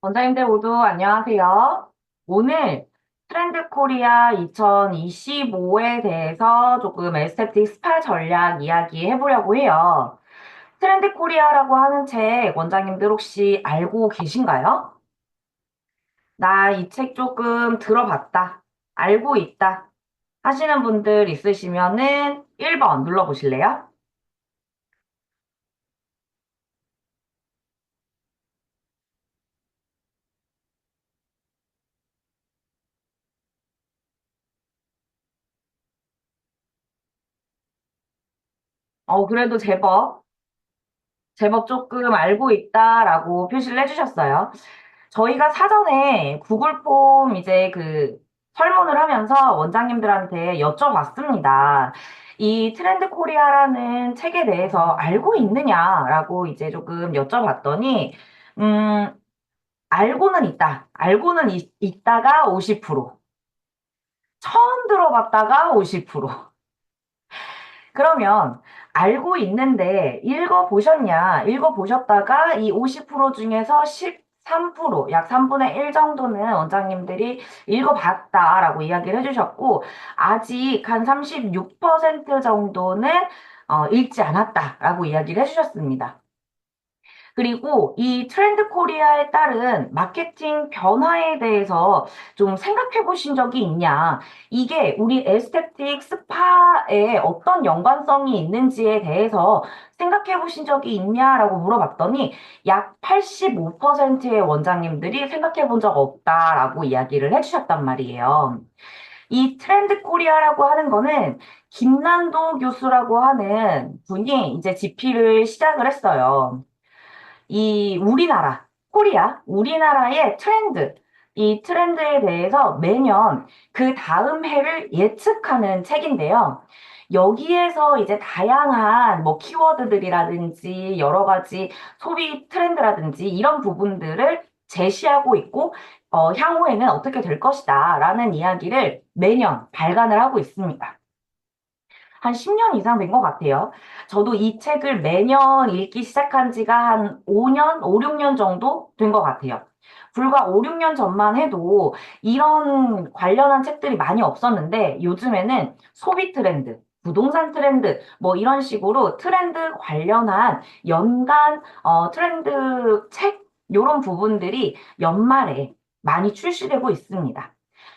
원장님들 모두 안녕하세요. 오늘 트렌드 코리아 2025에 대해서 조금 에스테틱 스파 전략 이야기 해보려고 해요. 트렌드 코리아라고 하는 책 원장님들 혹시 알고 계신가요? 나 이 책 조금 들어봤다. 알고 있다. 하시는 분들 있으시면은 1번 눌러보실래요? 그래도 제법 조금 알고 있다라고 표시를 해주셨어요. 저희가 사전에 구글 폼 이제 그 설문을 하면서 원장님들한테 여쭤봤습니다. 이 트렌드 코리아라는 책에 대해서 알고 있느냐라고 이제 조금 여쭤봤더니, 음, 알고는 있다. 있다가 50%, 처음 들어봤다가 50%. 그러면 알고 있는데 읽어보셨다가 이 50% 중에서 13%, 약 3분의 1 정도는 원장님들이 읽어봤다라고 이야기를 해주셨고, 아직 한 36% 정도는 읽지 않았다라고 이야기를 해주셨습니다. 그리고 이 트렌드 코리아에 따른 마케팅 변화에 대해서 좀 생각해 보신 적이 있냐? 이게 우리 에스테틱 스파에 어떤 연관성이 있는지에 대해서 생각해 보신 적이 있냐라고 물어봤더니 약 85%의 원장님들이 생각해 본 적 없다라고 이야기를 해주셨단 말이에요. 이 트렌드 코리아라고 하는 거는 김난도 교수라고 하는 분이 이제 집필을 시작을 했어요. 이 우리나라의 트렌드, 이 트렌드에 대해서 매년 그 다음 해를 예측하는 책인데요. 여기에서 이제 다양한 뭐 키워드들이라든지 여러 가지 소비 트렌드라든지 이런 부분들을 제시하고 있고, 향후에는 어떻게 될 것이다 라는 이야기를 매년 발간을 하고 있습니다. 한 10년 이상 된 것 같아요. 저도 이 책을 매년 읽기 시작한 지가 한 5년, 5, 6년 정도 된 것 같아요. 불과 5, 6년 전만 해도 이런 관련한 책들이 많이 없었는데 요즘에는 소비 트렌드, 부동산 트렌드, 뭐 이런 식으로 트렌드 관련한 연간 트렌드 책, 이런 부분들이 연말에 많이 출시되고 있습니다.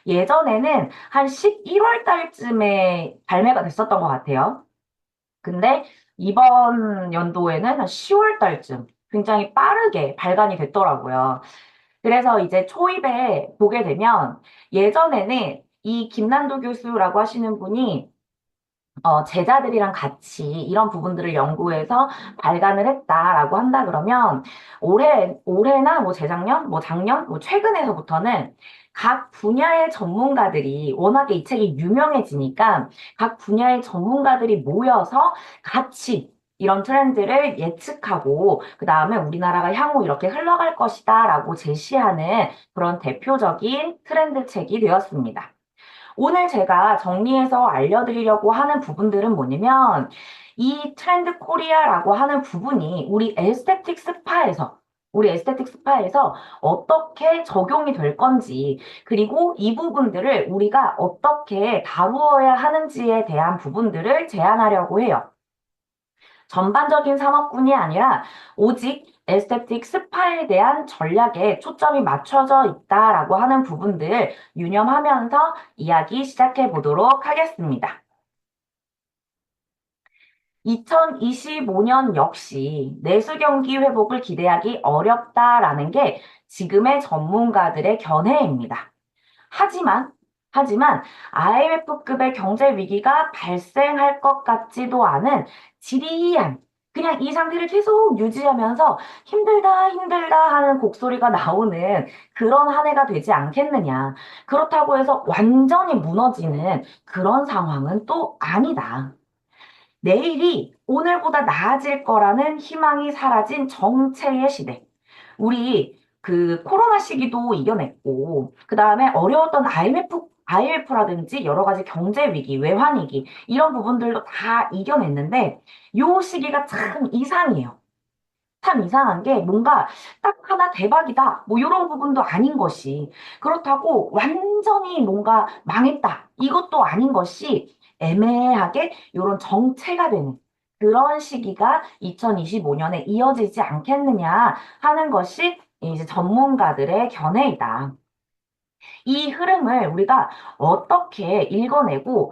예전에는 한 11월 달쯤에 발매가 됐었던 것 같아요. 근데 이번 연도에는 한 10월 달쯤 굉장히 빠르게 발간이 됐더라고요. 그래서 이제 초입에 보게 되면 예전에는 이 김난도 교수라고 하시는 분이 제자들이랑 같이 이런 부분들을 연구해서 발간을 했다라고 한다 그러면 올해나 뭐 재작년, 뭐 작년, 뭐 최근에서부터는 각 분야의 전문가들이 워낙에 이 책이 유명해지니까 각 분야의 전문가들이 모여서 같이 이런 트렌드를 예측하고 그 다음에 우리나라가 향후 이렇게 흘러갈 것이다라고 제시하는 그런 대표적인 트렌드 책이 되었습니다. 오늘 제가 정리해서 알려드리려고 하는 부분들은 뭐냐면 이 트렌드 코리아라고 하는 부분이 우리 에스테틱 스파에서 어떻게 적용이 될 건지, 그리고 이 부분들을 우리가 어떻게 다루어야 하는지에 대한 부분들을 제안하려고 해요. 전반적인 산업군이 아니라 오직 에스테틱 스파에 대한 전략에 초점이 맞춰져 있다라고 하는 부분들 유념하면서 이야기 시작해 보도록 하겠습니다. 2025년 역시 내수 경기 회복을 기대하기 어렵다라는 게 지금의 전문가들의 견해입니다. 하지만, 하지만 IMF급의 경제 위기가 발생할 것 같지도 않은 지리한 그냥 이 상태를 계속 유지하면서 힘들다, 힘들다 하는 곡소리가 나오는 그런 한 해가 되지 않겠느냐. 그렇다고 해서 완전히 무너지는 그런 상황은 또 아니다. 내일이 오늘보다 나아질 거라는 희망이 사라진 정체의 시대. 우리 그 코로나 시기도 이겨냈고, 그 다음에 어려웠던 IMF라든지 여러 가지 경제 위기, 외환 위기, 이런 부분들도 다 이겨냈는데, 요 시기가 참 이상해요. 참 이상한 게 뭔가 딱 하나 대박이다. 뭐 이런 부분도 아닌 것이. 그렇다고 완전히 뭔가 망했다. 이것도 아닌 것이 애매하게 이런 정체가 되는 그런 시기가 2025년에 이어지지 않겠느냐 하는 것이 이제 전문가들의 견해이다. 이 흐름을 우리가 어떻게 읽어내고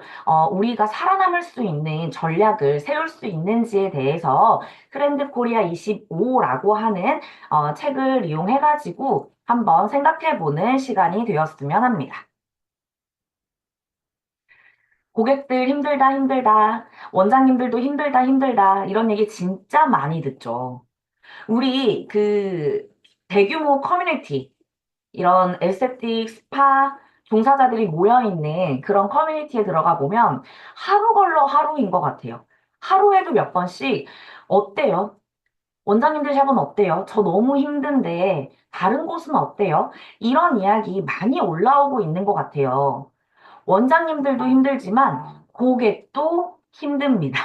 우리가 살아남을 수 있는 전략을 세울 수 있는지에 대해서 트렌드 코리아 25라고 하는 책을 이용해가지고 한번 생각해보는 시간이 되었으면 합니다. 고객들 힘들다 힘들다, 원장님들도 힘들다 힘들다 이런 얘기 진짜 많이 듣죠. 우리 그 대규모 커뮤니티 이런 에스테틱 스파 종사자들이 모여있는 그런 커뮤니티에 들어가 보면 하루 걸러 하루인 것 같아요. 하루에도 몇 번씩 어때요? 원장님들 샵은 어때요? 저 너무 힘든데 다른 곳은 어때요? 이런 이야기 많이 올라오고 있는 것 같아요. 원장님들도 힘들지만 고객도 힘듭니다.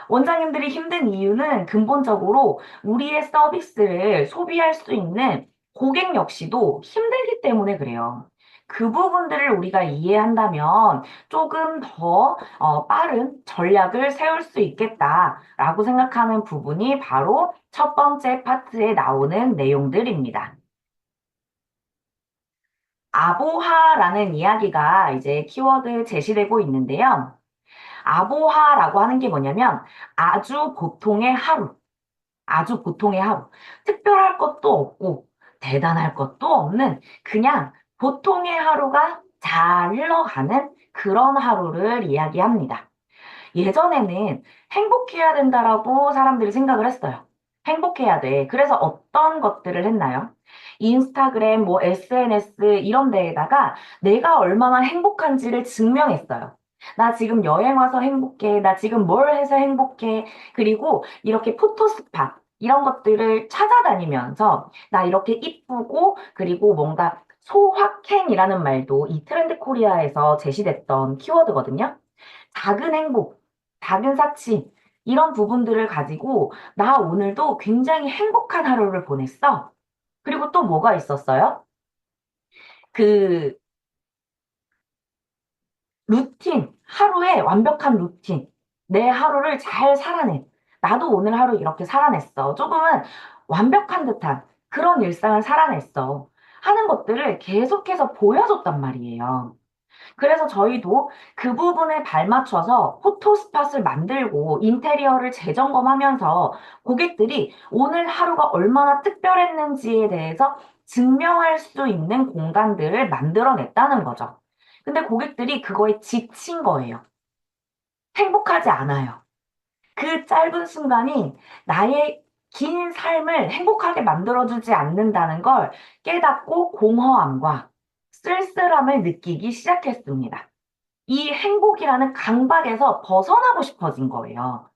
원장님들이 힘든 이유는 근본적으로 우리의 서비스를 소비할 수 있는 고객 역시도 힘들기 때문에 그래요. 그 부분들을 우리가 이해한다면 조금 더 빠른 전략을 세울 수 있겠다라고 생각하는 부분이 바로 첫 번째 파트에 나오는 내용들입니다. 아보하라는 이야기가 이제 키워드 제시되고 있는데요. 아보하라고 하는 게 뭐냐면 아주 보통의 하루. 아주 보통의 하루. 특별할 것도 없고, 대단할 것도 없는, 그냥 보통의 하루가 잘 흘러가는 그런 하루를 이야기합니다. 예전에는 행복해야 된다라고 사람들이 생각을 했어요. 행복해야 돼. 그래서 어떤 것들을 했나요? 인스타그램, 뭐 SNS 이런 데에다가 내가 얼마나 행복한지를 증명했어요. 나 지금 여행 와서 행복해. 나 지금 뭘 해서 행복해. 그리고 이렇게 포토스팟 이런 것들을 찾아다니면서 나 이렇게 이쁘고 그리고 뭔가 소확행이라는 말도 이 트렌드 코리아에서 제시됐던 키워드거든요. 작은 행복, 작은 사치, 이런 부분들을 가지고 나 오늘도 굉장히 행복한 하루를 보냈어. 그리고 또 뭐가 있었어요? 그 루틴, 하루의 완벽한 루틴. 내 하루를 잘 살아낸. 나도 오늘 하루 이렇게 살아냈어. 조금은 완벽한 듯한 그런 일상을 살아냈어. 하는 것들을 계속해서 보여줬단 말이에요. 그래서 저희도 그 부분에 발맞춰서 포토스팟을 만들고 인테리어를 재점검하면서 고객들이 오늘 하루가 얼마나 특별했는지에 대해서 증명할 수 있는 공간들을 만들어냈다는 거죠. 근데 고객들이 그거에 지친 거예요. 행복하지 않아요. 그 짧은 순간이 나의 긴 삶을 행복하게 만들어주지 않는다는 걸 깨닫고 공허함과 쓸쓸함을 느끼기 시작했습니다. 이 행복이라는 강박에서 벗어나고 싶어진 거예요.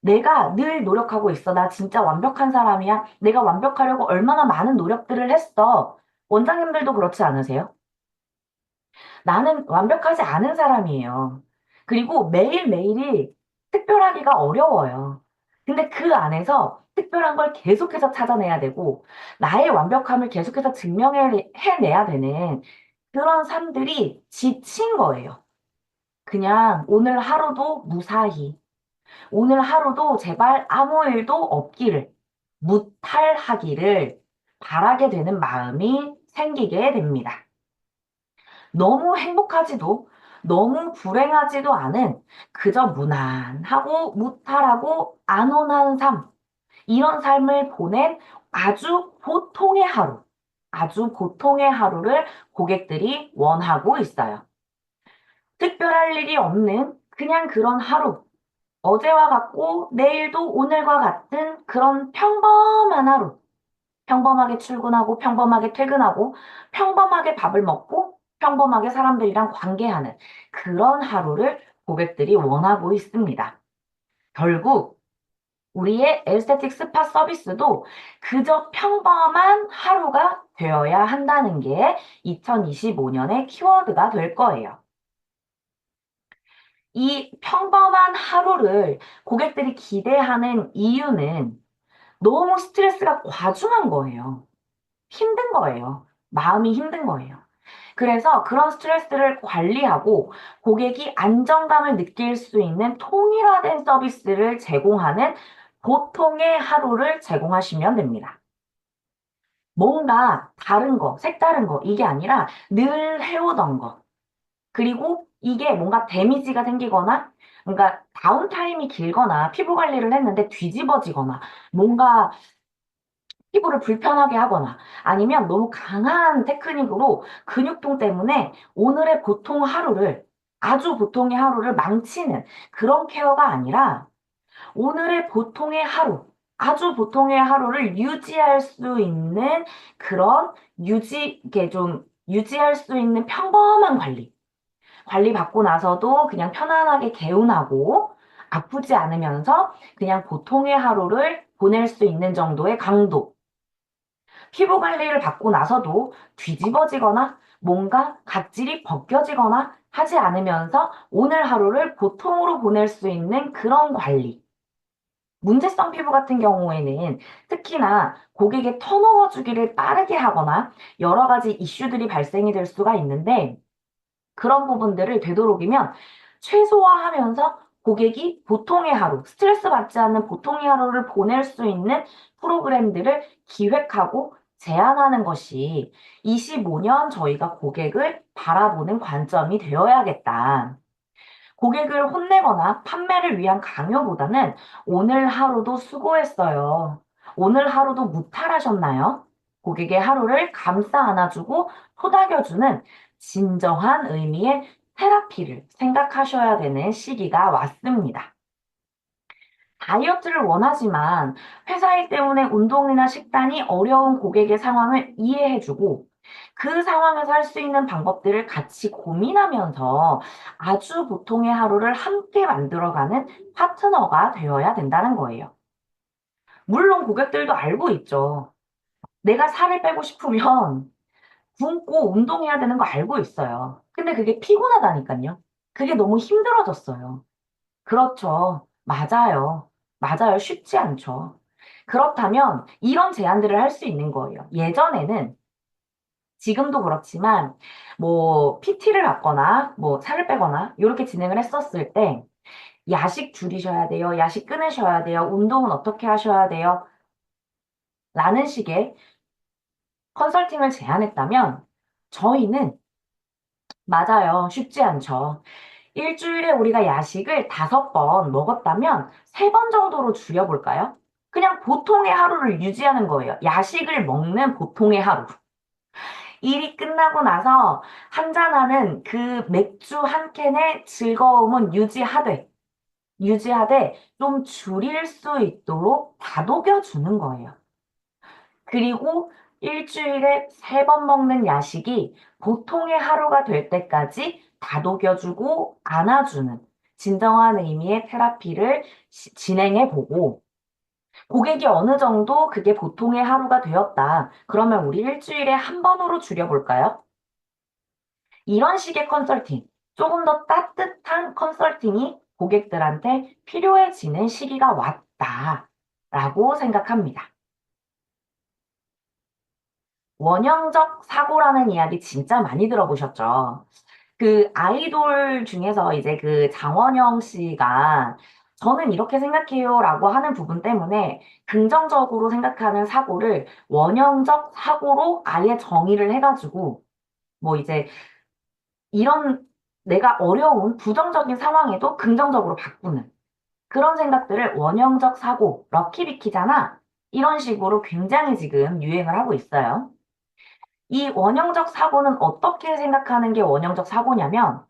내가 늘 노력하고 있어. 나 진짜 완벽한 사람이야. 내가 완벽하려고 얼마나 많은 노력들을 했어. 원장님들도 그렇지 않으세요? 나는 완벽하지 않은 사람이에요. 그리고 매일매일이 특별하기가 어려워요. 근데 그 안에서 특별한 걸 계속해서 찾아내야 되고, 나의 완벽함을 계속해서 증명해내야 되는 그런 삶들이 지친 거예요. 그냥 오늘 하루도 무사히, 오늘 하루도 제발 아무 일도 없기를, 무탈하기를 바라게 되는 마음이 생기게 됩니다. 너무 행복하지도, 너무 불행하지도 않은 그저 무난하고 무탈하고 안온한 삶, 이런 삶을 보낸 아주 보통의 하루, 아주 보통의 하루를 고객들이 원하고 있어요. 특별할 일이 없는 그냥 그런 하루, 어제와 같고 내일도 오늘과 같은 그런 평범한 하루. 평범하게 출근하고 평범하게 퇴근하고 평범하게 밥을 먹고 평범하게 사람들이랑 관계하는 그런 하루를 고객들이 원하고 있습니다. 결국 우리의 에스테틱 스파 서비스도 그저 평범한 하루가 되어야 한다는 게 2025년의 키워드가 될 거예요. 이 평범한 하루를 고객들이 기대하는 이유는 너무 스트레스가 과중한 거예요. 힘든 거예요. 마음이 힘든 거예요. 그래서 그런 스트레스를 관리하고 고객이 안정감을 느낄 수 있는 통일화된 서비스를 제공하는 보통의 하루를 제공하시면 됩니다. 뭔가 다른 거, 색다른 거, 이게 아니라 늘 해오던 거. 그리고 이게 뭔가 데미지가 생기거나, 뭔가 다운타임이 길거나, 피부 관리를 했는데 뒤집어지거나, 뭔가 피부를 불편하게 하거나, 아니면 너무 강한 테크닉으로 근육통 때문에 오늘의 보통 하루를, 아주 보통의 하루를 망치는 그런 케어가 아니라, 오늘의 보통의 하루, 아주 보통의 하루를 유지할 수 있는 그런 이게 좀 유지할 수 있는 평범한 관리. 관리 받고 나서도 그냥 편안하게 개운하고 아프지 않으면서 그냥 보통의 하루를 보낼 수 있는 정도의 강도. 피부 관리를 받고 나서도 뒤집어지거나 뭔가 각질이 벗겨지거나 하지 않으면서 오늘 하루를 보통으로 보낼 수 있는 그런 관리. 문제성 피부 같은 경우에는 특히나 고객의 턴오버 주기를 빠르게 하거나 여러 가지 이슈들이 발생이 될 수가 있는데 그런 부분들을 되도록이면 최소화하면서 고객이 보통의 하루, 스트레스 받지 않는 보통의 하루를 보낼 수 있는 프로그램들을 기획하고 제안하는 것이 25년 저희가 고객을 바라보는 관점이 되어야겠다. 고객을 혼내거나 판매를 위한 강요보다는 오늘 하루도 수고했어요. 오늘 하루도 무탈하셨나요? 고객의 하루를 감싸 안아주고 토닥여주는 진정한 의미의 테라피를 생각하셔야 되는 시기가 왔습니다. 다이어트를 원하지만 회사 일 때문에 운동이나 식단이 어려운 고객의 상황을 이해해주고 그 상황에서 할 수 있는 방법들을 같이 고민하면서 아주 보통의 하루를 함께 만들어가는 파트너가 되어야 된다는 거예요. 물론 고객들도 알고 있죠. 내가 살을 빼고 싶으면 굶고 운동해야 되는 거 알고 있어요. 근데 그게 피곤하다니까요. 그게 너무 힘들어졌어요. 그렇죠. 맞아요. 맞아요. 쉽지 않죠. 그렇다면 이런 제안들을 할 수 있는 거예요. 예전에는 지금도 그렇지만 뭐 PT를 받거나 뭐 살을 빼거나 이렇게 진행을 했었을 때 야식 줄이셔야 돼요. 야식 끊으셔야 돼요. 운동은 어떻게 하셔야 돼요. 라는 식의 컨설팅을 제안했다면 저희는 맞아요. 쉽지 않죠. 일주일에 우리가 야식을 5번 먹었다면 3번 정도로 줄여볼까요? 그냥 보통의 하루를 유지하는 거예요. 야식을 먹는 보통의 하루. 일이 끝나고 나서 한잔하는 그 맥주 한 캔의 즐거움은 유지하되 좀 줄일 수 있도록 다독여 주는 거예요. 그리고 일주일에 3번 먹는 야식이 보통의 하루가 될 때까지 다독여주고 안아주는 진정한 의미의 테라피를 진행해 보고 고객이 어느 정도 그게 보통의 하루가 되었다. 그러면 우리 일주일에 1번으로 줄여볼까요? 이런 식의 컨설팅, 조금 더 따뜻한 컨설팅이 고객들한테 필요해지는 시기가 왔다라고 생각합니다. 원형적 사고라는 이야기 진짜 많이 들어보셨죠? 그 아이돌 중에서 이제 그 장원영 씨가 저는 이렇게 생각해요라고 하는 부분 때문에 긍정적으로 생각하는 사고를 원형적 사고로 아예 정의를 해가지고 뭐 이제 이런 내가 어려운 부정적인 상황에도 긍정적으로 바꾸는 그런 생각들을 원형적 사고, 럭키비키잖아. 이런 식으로 굉장히 지금 유행을 하고 있어요. 이 원형적 사고는 어떻게 생각하는 게 원형적 사고냐면,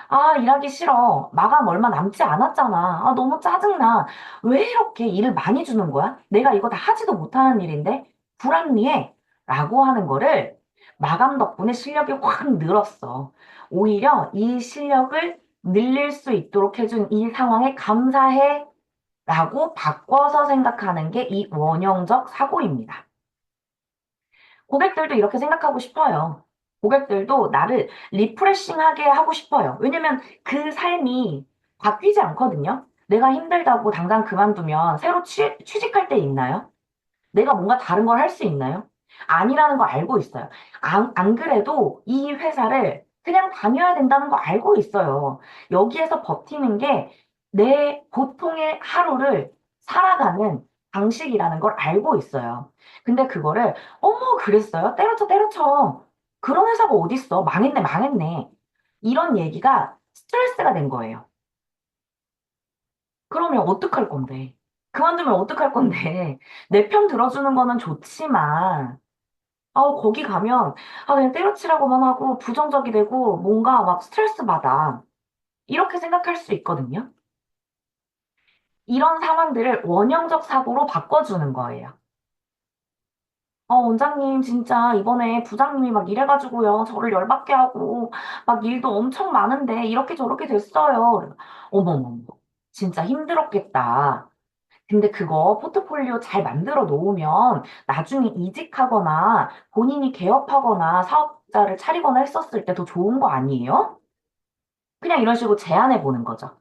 아, 일하기 싫어. 마감 얼마 남지 않았잖아. 아, 너무 짜증나. 왜 이렇게 일을 많이 주는 거야? 내가 이거 다 하지도 못하는 일인데 불합리해. 라고 하는 거를 마감 덕분에 실력이 확 늘었어. 오히려 이 실력을 늘릴 수 있도록 해준 이 상황에 감사해. 라고 바꿔서 생각하는 게 이 원형적 사고입니다. 고객들도 이렇게 생각하고 싶어요. 고객들도 나를 리프레싱하게 하고 싶어요. 왜냐면 그 삶이 바뀌지 않거든요. 내가 힘들다고 당장 그만두면 새로 취직할 때 있나요? 내가 뭔가 다른 걸 할 수 있나요? 아니라는 거 알고 있어요. 안 그래도 이 회사를 그냥 다녀야 된다는 거 알고 있어요. 여기에서 버티는 게 내 보통의 하루를 살아가는 방식이라는 걸 알고 있어요. 근데 그거를, 어머, 그랬어요? 때려쳐, 때려쳐. 그런 회사가 어딨어? 망했네, 망했네. 이런 얘기가 스트레스가 된 거예요. 그러면 어떡할 건데? 그만두면 어떡할 건데? 내 편 들어주는 거는 좋지만, 거기 가면, 그냥 때려치라고만 하고 부정적이 되고 뭔가 막 스트레스 받아. 이렇게 생각할 수 있거든요. 이런 상황들을 원형적 사고로 바꿔주는 거예요. 원장님, 진짜 이번에 부장님이 막 이래가지고요. 저를 열받게 하고, 막 일도 엄청 많은데, 이렇게 저렇게 됐어요. 어머머머. 진짜 힘들었겠다. 근데 그거 포트폴리오 잘 만들어 놓으면 나중에 이직하거나 본인이 개업하거나 사업자를 차리거나 했었을 때 더 좋은 거 아니에요? 그냥 이런 식으로 제안해 보는 거죠.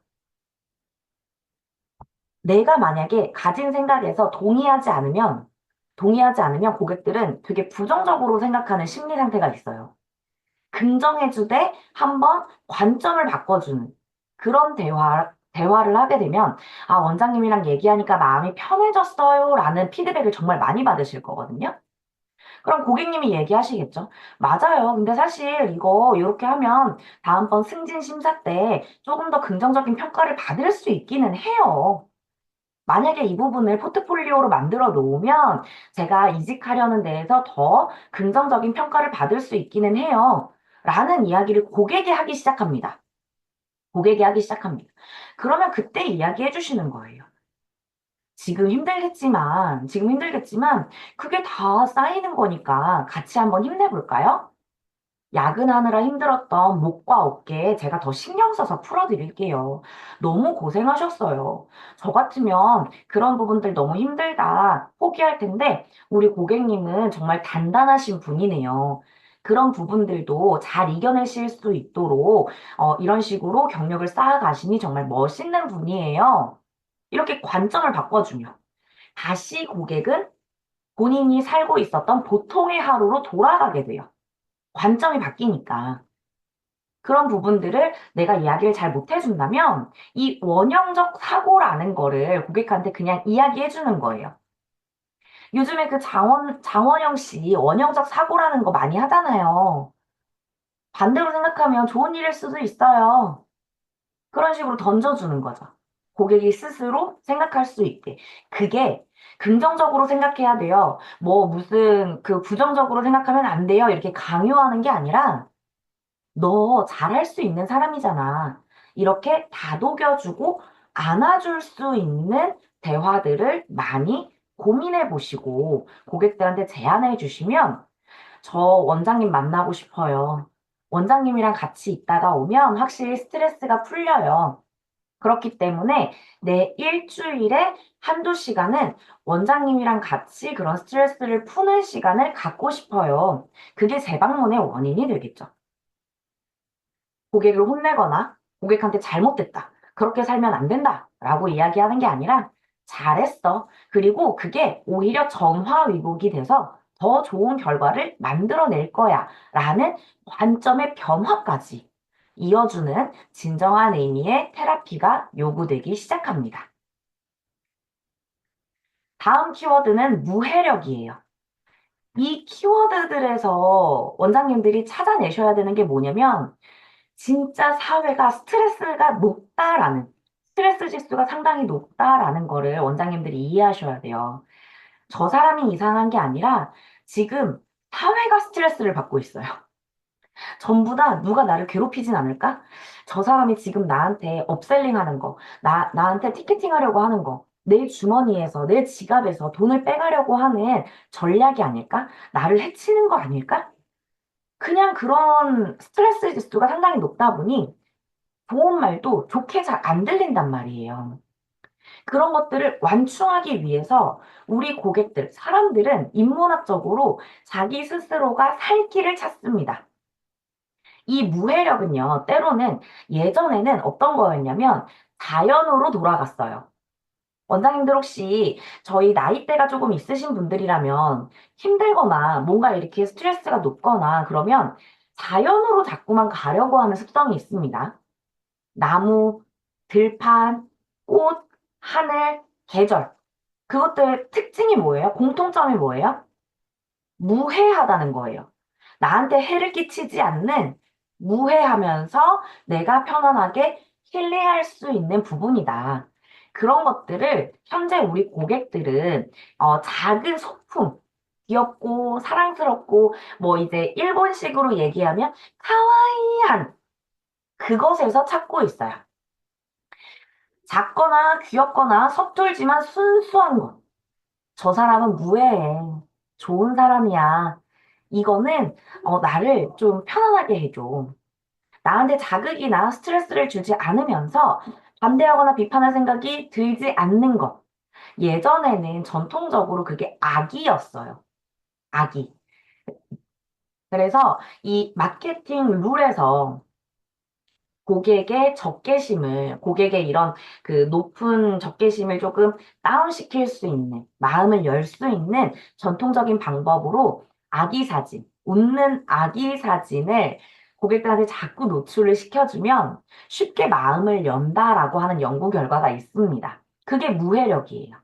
내가 만약에 가진 생각에서 동의하지 않으면 고객들은 되게 부정적으로 생각하는 심리 상태가 있어요. 긍정해주되 한번 관점을 바꿔주는 그런 대화를 하게 되면, 원장님이랑 얘기하니까 마음이 편해졌어요. 라는 피드백을 정말 많이 받으실 거거든요. 그럼 고객님이 얘기하시겠죠. 맞아요. 근데 사실 이거 이렇게 하면 다음번 승진 심사 때 조금 더 긍정적인 평가를 받을 수 있기는 해요. 만약에 이 부분을 포트폴리오로 만들어 놓으면 제가 이직하려는 데에서 더 긍정적인 평가를 받을 수 있기는 해요. 라는 이야기를 고객이 하기 시작합니다. 고객이 하기 시작합니다. 그러면 그때 이야기해 주시는 거예요. 지금 힘들겠지만, 그게 다 쌓이는 거니까 같이 한번 힘내볼까요? 야근하느라 힘들었던 목과 어깨 제가 더 신경 써서 풀어드릴게요. 너무 고생하셨어요. 저 같으면 그런 부분들 너무 힘들다 포기할 텐데 우리 고객님은 정말 단단하신 분이네요. 그런 부분들도 잘 이겨내실 수 있도록 이런 식으로 경력을 쌓아가시니 정말 멋있는 분이에요. 이렇게 관점을 바꿔주면 다시 고객은 본인이 살고 있었던 보통의 하루로 돌아가게 돼요. 관점이 바뀌니까. 그런 부분들을 내가 이야기를 잘 못해준다면 이 원형적 사고라는 거를 고객한테 그냥 이야기해 주는 거예요. 요즘에 그 장원영 씨 원형적 사고라는 거 많이 하잖아요. 반대로 생각하면 좋은 일일 수도 있어요. 그런 식으로 던져주는 거죠. 고객이 스스로 생각할 수 있게. 그게 긍정적으로 생각해야 돼요. 뭐 무슨 그 부정적으로 생각하면 안 돼요. 이렇게 강요하는 게 아니라 너 잘할 수 있는 사람이잖아. 이렇게 다독여주고 안아줄 수 있는 대화들을 많이 고민해 보시고 고객들한테 제안해 주시면 저 원장님 만나고 싶어요. 원장님이랑 같이 있다가 오면 확실히 스트레스가 풀려요. 그렇기 때문에 내 일주일에 한두 시간은 원장님이랑 같이 그런 스트레스를 푸는 시간을 갖고 싶어요. 그게 재방문의 원인이 되겠죠. 고객을 혼내거나 고객한테 잘못됐다. 그렇게 살면 안 된다. 라고 이야기하는 게 아니라 잘했어. 그리고 그게 오히려 정화위복이 돼서 더 좋은 결과를 만들어낼 거야. 라는 관점의 변화까지 이어주는 진정한 의미의 테라피가 요구되기 시작합니다. 다음 키워드는 무해력이에요. 이 키워드들에서 원장님들이 찾아내셔야 되는 게 뭐냐면 진짜 사회가 스트레스가 높다라는, 스트레스 지수가 상당히 높다라는 거를 원장님들이 이해하셔야 돼요. 저 사람이 이상한 게 아니라 지금 사회가 스트레스를 받고 있어요. 전부 다 누가 나를 괴롭히진 않을까? 저 사람이 지금 나한테 업셀링 하는 거, 나한테 티켓팅 하려고 하는 거, 내 주머니에서, 내 지갑에서 돈을 빼가려고 하는 전략이 아닐까? 나를 해치는 거 아닐까? 그냥 그런 스트레스 지수가 상당히 높다 보니 좋은 말도 좋게 잘 안 들린단 말이에요. 그런 것들을 완충하기 위해서 우리 고객들, 사람들은 인문학적으로 자기 스스로가 살 길을 찾습니다. 이 무해력은요, 때로는 예전에는 어떤 거였냐면 자연으로 돌아갔어요. 원장님들 혹시 저희 나이대가 조금 있으신 분들이라면 힘들거나 뭔가 이렇게 스트레스가 높거나 그러면 자연으로 자꾸만 가려고 하는 습성이 있습니다. 나무, 들판, 꽃, 하늘, 계절. 그것들의 특징이 뭐예요? 공통점이 뭐예요? 무해하다는 거예요. 나한테 해를 끼치지 않는 무해하면서 내가 편안하게 힐링할 수 있는 부분이다. 그런 것들을 현재 우리 고객들은 작은 소품, 귀엽고 사랑스럽고 뭐 이제 일본식으로 얘기하면 카와이한 그것에서 찾고 있어요. 작거나 귀엽거나 서툴지만 순수한 것. 저 사람은 무해해. 좋은 사람이야. 이거는 나를 좀 편안하게 해줘. 나한테 자극이나 스트레스를 주지 않으면서 반대하거나 비판할 생각이 들지 않는 것. 예전에는 전통적으로 그게 악이었어요. 악이. 그래서 이 마케팅 룰에서 고객의 이런 그 높은 적개심을 조금 다운시킬 수 있는, 마음을 열 수 있는 전통적인 방법으로 아기 사진, 웃는 아기 사진을 고객들한테 자꾸 노출을 시켜주면 쉽게 마음을 연다라고 하는 연구 결과가 있습니다. 그게 무해력이에요.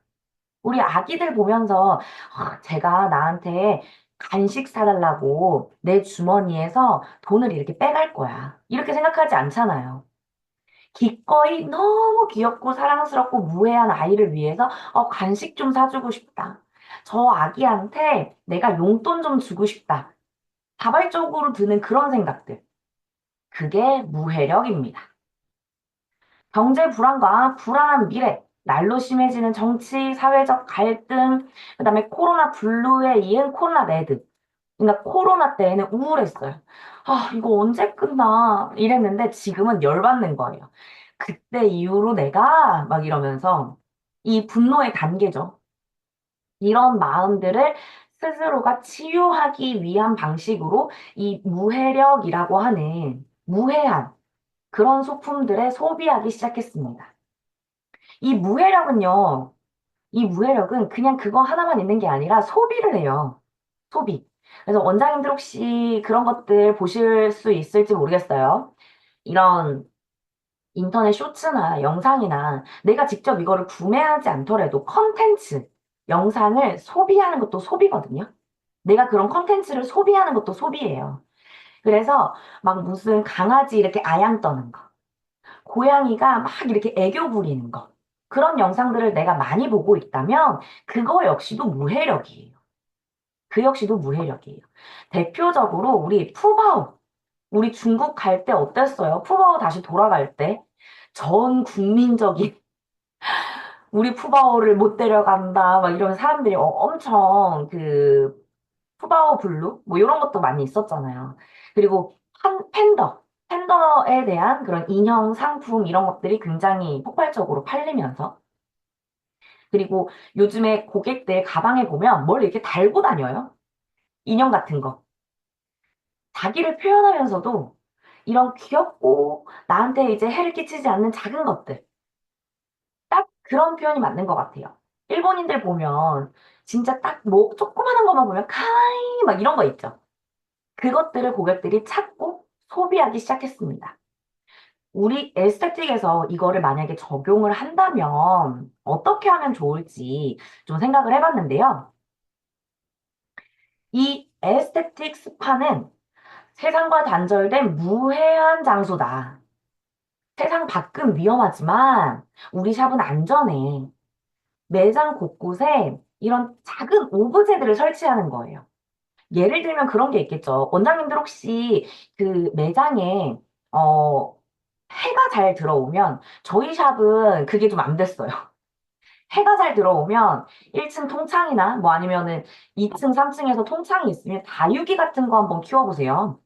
우리 아기들 보면서 제가 나한테 간식 사달라고 내 주머니에서 돈을 이렇게 빼갈 거야. 이렇게 생각하지 않잖아요. 기꺼이 너무 귀엽고 사랑스럽고 무해한 아이를 위해서 간식 좀 사주고 싶다. 저 아기한테 내가 용돈 좀 주고 싶다. 자발적으로 드는 그런 생각들. 그게 무해력입니다. 경제 불안과 불안한 미래, 날로 심해지는 정치, 사회적 갈등, 그다음에 코로나 블루에 이은 코로나 레드. 그러니까 코로나 때에는 우울했어요. 아, 이거 언제 끝나? 이랬는데 지금은 열받는 거예요. 그때 이후로 내가 막 이러면서 이 분노의 단계죠. 이런 마음들을 스스로가 치유하기 위한 방식으로 이 무해력이라고 하는 무해한 그런 소품들을 소비하기 시작했습니다. 이 무해력은요, 이 무해력은 그냥 그거 하나만 있는 게 아니라 소비를 해요. 소비. 그래서 원장님들 혹시 그런 것들 보실 수 있을지 모르겠어요. 이런 인터넷 쇼츠나 영상이나 내가 직접 이거를 구매하지 않더라도 컨텐츠, 영상을 소비하는 것도 소비거든요. 내가 그런 컨텐츠를 소비하는 것도 소비예요. 그래서 막 무슨 강아지 이렇게 아양 떠는 거, 고양이가 막 이렇게 애교 부리는 거, 그런 영상들을 내가 많이 보고 있다면 그거 역시도 무해력이에요. 그 역시도 무해력이에요. 대표적으로 우리 푸바오. 우리 중국 갈 때 어땠어요? 푸바오 다시 돌아갈 때. 전 국민적인 우리 푸바오를 못 데려간다. 막 이런 사람들이 엄청 그 푸바오 블루? 뭐 이런 것도 많이 있었잖아요. 그리고 팬더. 팬더에 대한 그런 인형 상품 이런 것들이 굉장히 폭발적으로 팔리면서 그리고 요즘에 고객들 가방에 보면 뭘 이렇게 달고 다녀요? 인형 같은 거. 자기를 표현하면서도 이런 귀엽고 나한테 이제 해를 끼치지 않는 작은 것들. 딱 그런 표현이 맞는 것 같아요. 일본인들 보면 진짜 딱 뭐 조그마한 것만 보면 카와이 막 이런 거 있죠. 그것들을 고객들이 찾고 소비하기 시작했습니다. 우리 에스테틱에서 이거를 만약에 적용을 한다면 어떻게 하면 좋을지 좀 생각을 해봤는데요. 이 에스테틱 스파는 세상과 단절된 무해한 장소다. 세상 밖은 위험하지만 우리 샵은 안전해. 매장 곳곳에 이런 작은 오브제들을 설치하는 거예요. 예를 들면 그런 게 있겠죠. 원장님들 혹시 그 매장에 어, 해가 잘 들어오면 저희 샵은 그게 좀 안 됐어요. 해가 잘 들어오면 1층 통창이나 뭐 아니면은 2층, 3층에서 통창이 있으면 다육이 같은 거 한번 키워보세요.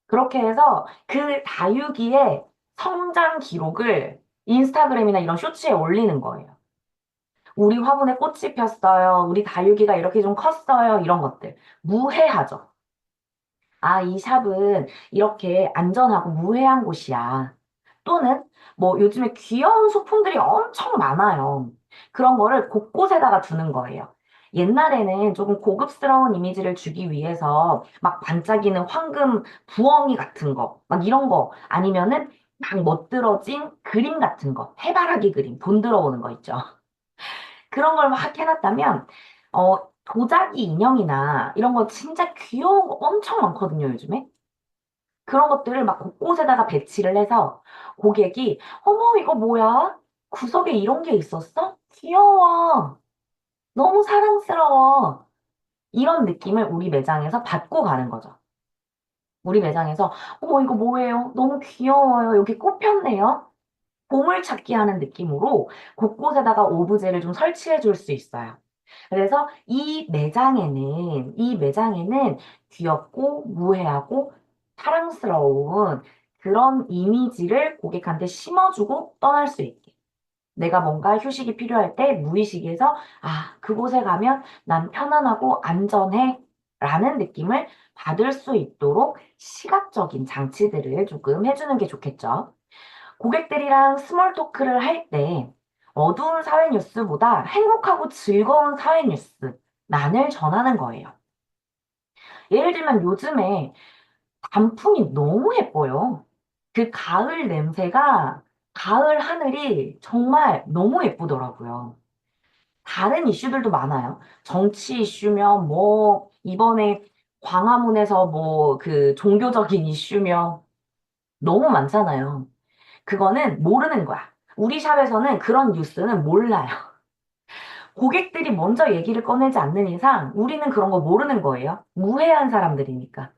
그렇게 해서 그 다육이의 성장 기록을 인스타그램이나 이런 쇼츠에 올리는 거예요. 우리 화분에 꽃이 폈어요. 우리 다육이가 이렇게 좀 컸어요. 이런 것들. 무해하죠. 아, 이 샵은 이렇게 안전하고 무해한 곳이야. 또는 뭐 요즘에 귀여운 소품들이 엄청 많아요. 그런 거를 곳곳에다가 두는 거예요. 옛날에는 조금 고급스러운 이미지를 주기 위해서 막 반짝이는 황금 부엉이 같은 거, 막 이런 거, 아니면은 막 멋들어진 그림 같은 거, 해바라기 그림, 돈 들어오는 거 있죠. 그런 걸 막 해놨다면, 도자기 인형이나 이런 거 진짜 귀여운 거 엄청 많거든요, 요즘에. 그런 것들을 막 곳곳에다가 배치를 해서 고객이, 어머, 이거 뭐야? 구석에 이런 게 있었어? 귀여워. 너무 사랑스러워. 이런 느낌을 우리 매장에서 받고 가는 거죠. 우리 매장에서, 어머, 이거 뭐예요? 너무 귀여워요. 여기 꽃 폈네요. 보물찾기 하는 느낌으로 곳곳에다가 오브제를 좀 설치해 줄 수 있어요. 그래서 이 매장에는 귀엽고 무해하고 사랑스러운 그런 이미지를 고객한테 심어주고 떠날 수 있게. 내가 뭔가 휴식이 필요할 때 무의식에서, 아, 그곳에 가면 난 편안하고 안전해. 라는 느낌을 받을 수 있도록 시각적인 장치들을 조금 해주는 게 좋겠죠. 고객들이랑 스몰 토크를 할 때 어두운 사회 뉴스보다 행복하고 즐거운 사회 뉴스만을 전하는 거예요. 예를 들면 요즘에 단풍이 너무 예뻐요. 그 가을 냄새가 가을 하늘이 정말 너무 예쁘더라고요. 다른 이슈들도 많아요. 정치 이슈며 뭐 이번에 광화문에서 뭐 그 종교적인 이슈며 너무 많잖아요. 그거는 모르는 거야. 우리 샵에서는 그런 뉴스는 몰라요. 고객들이 먼저 얘기를 꺼내지 않는 이상 우리는 그런 거 모르는 거예요. 무해한 사람들이니까.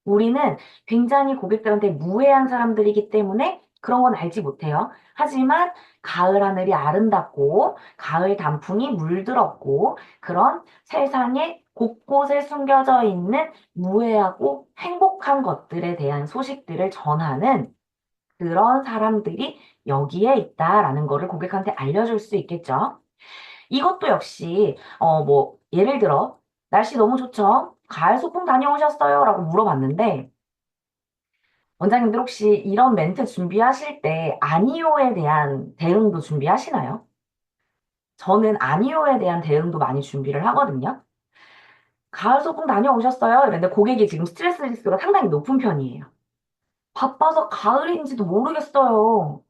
우리는 굉장히 고객들한테 무해한 사람들이기 때문에 그런 건 알지 못해요. 하지만 가을 하늘이 아름답고 가을 단풍이 물들었고 그런 세상에 곳곳에 숨겨져 있는 무해하고 행복한 것들에 대한 소식들을 전하는 그런 사람들이 여기에 있다라는 거를 고객한테 알려줄 수 있겠죠. 이것도 역시, 뭐, 예를 들어, 날씨 너무 좋죠? 가을 소풍 다녀오셨어요? 라고 물어봤는데, 원장님들 혹시 이런 멘트 준비하실 때 아니요에 대한 대응도 준비하시나요? 저는 아니요에 대한 대응도 많이 준비를 하거든요. 가을 소풍 다녀오셨어요? 이랬는데 고객이 지금 스트레스 지수가 상당히 높은 편이에요. 바빠서 가을인지도 모르겠어요.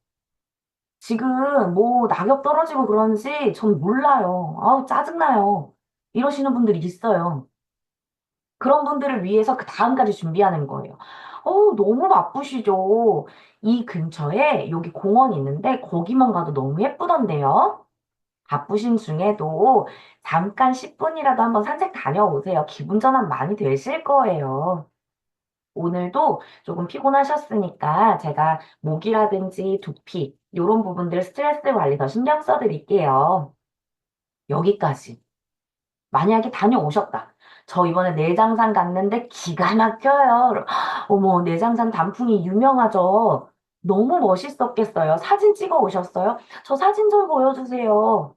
지금 뭐 낙엽 떨어지고 그런지 전 몰라요. 아우, 짜증나요. 이러시는 분들이 있어요. 그런 분들을 위해서 그 다음까지 준비하는 거예요. 너무 바쁘시죠? 이 근처에 여기 공원이 있는데 거기만 가도 너무 예쁘던데요? 바쁘신 중에도 잠깐 10분이라도 한번 산책 다녀오세요. 기분 전환 많이 되실 거예요. 오늘도 조금 피곤하셨으니까 제가 목이라든지 두피, 이런 부분들 스트레스 관리 더 신경 써드릴게요. 여기까지. 만약에 다녀오셨다. 저 이번에 내장산 갔는데 기가 막혀요. 어머, 내장산 단풍이 유명하죠? 너무 멋있었겠어요. 사진 찍어 오셨어요? 저 사진 좀 보여주세요.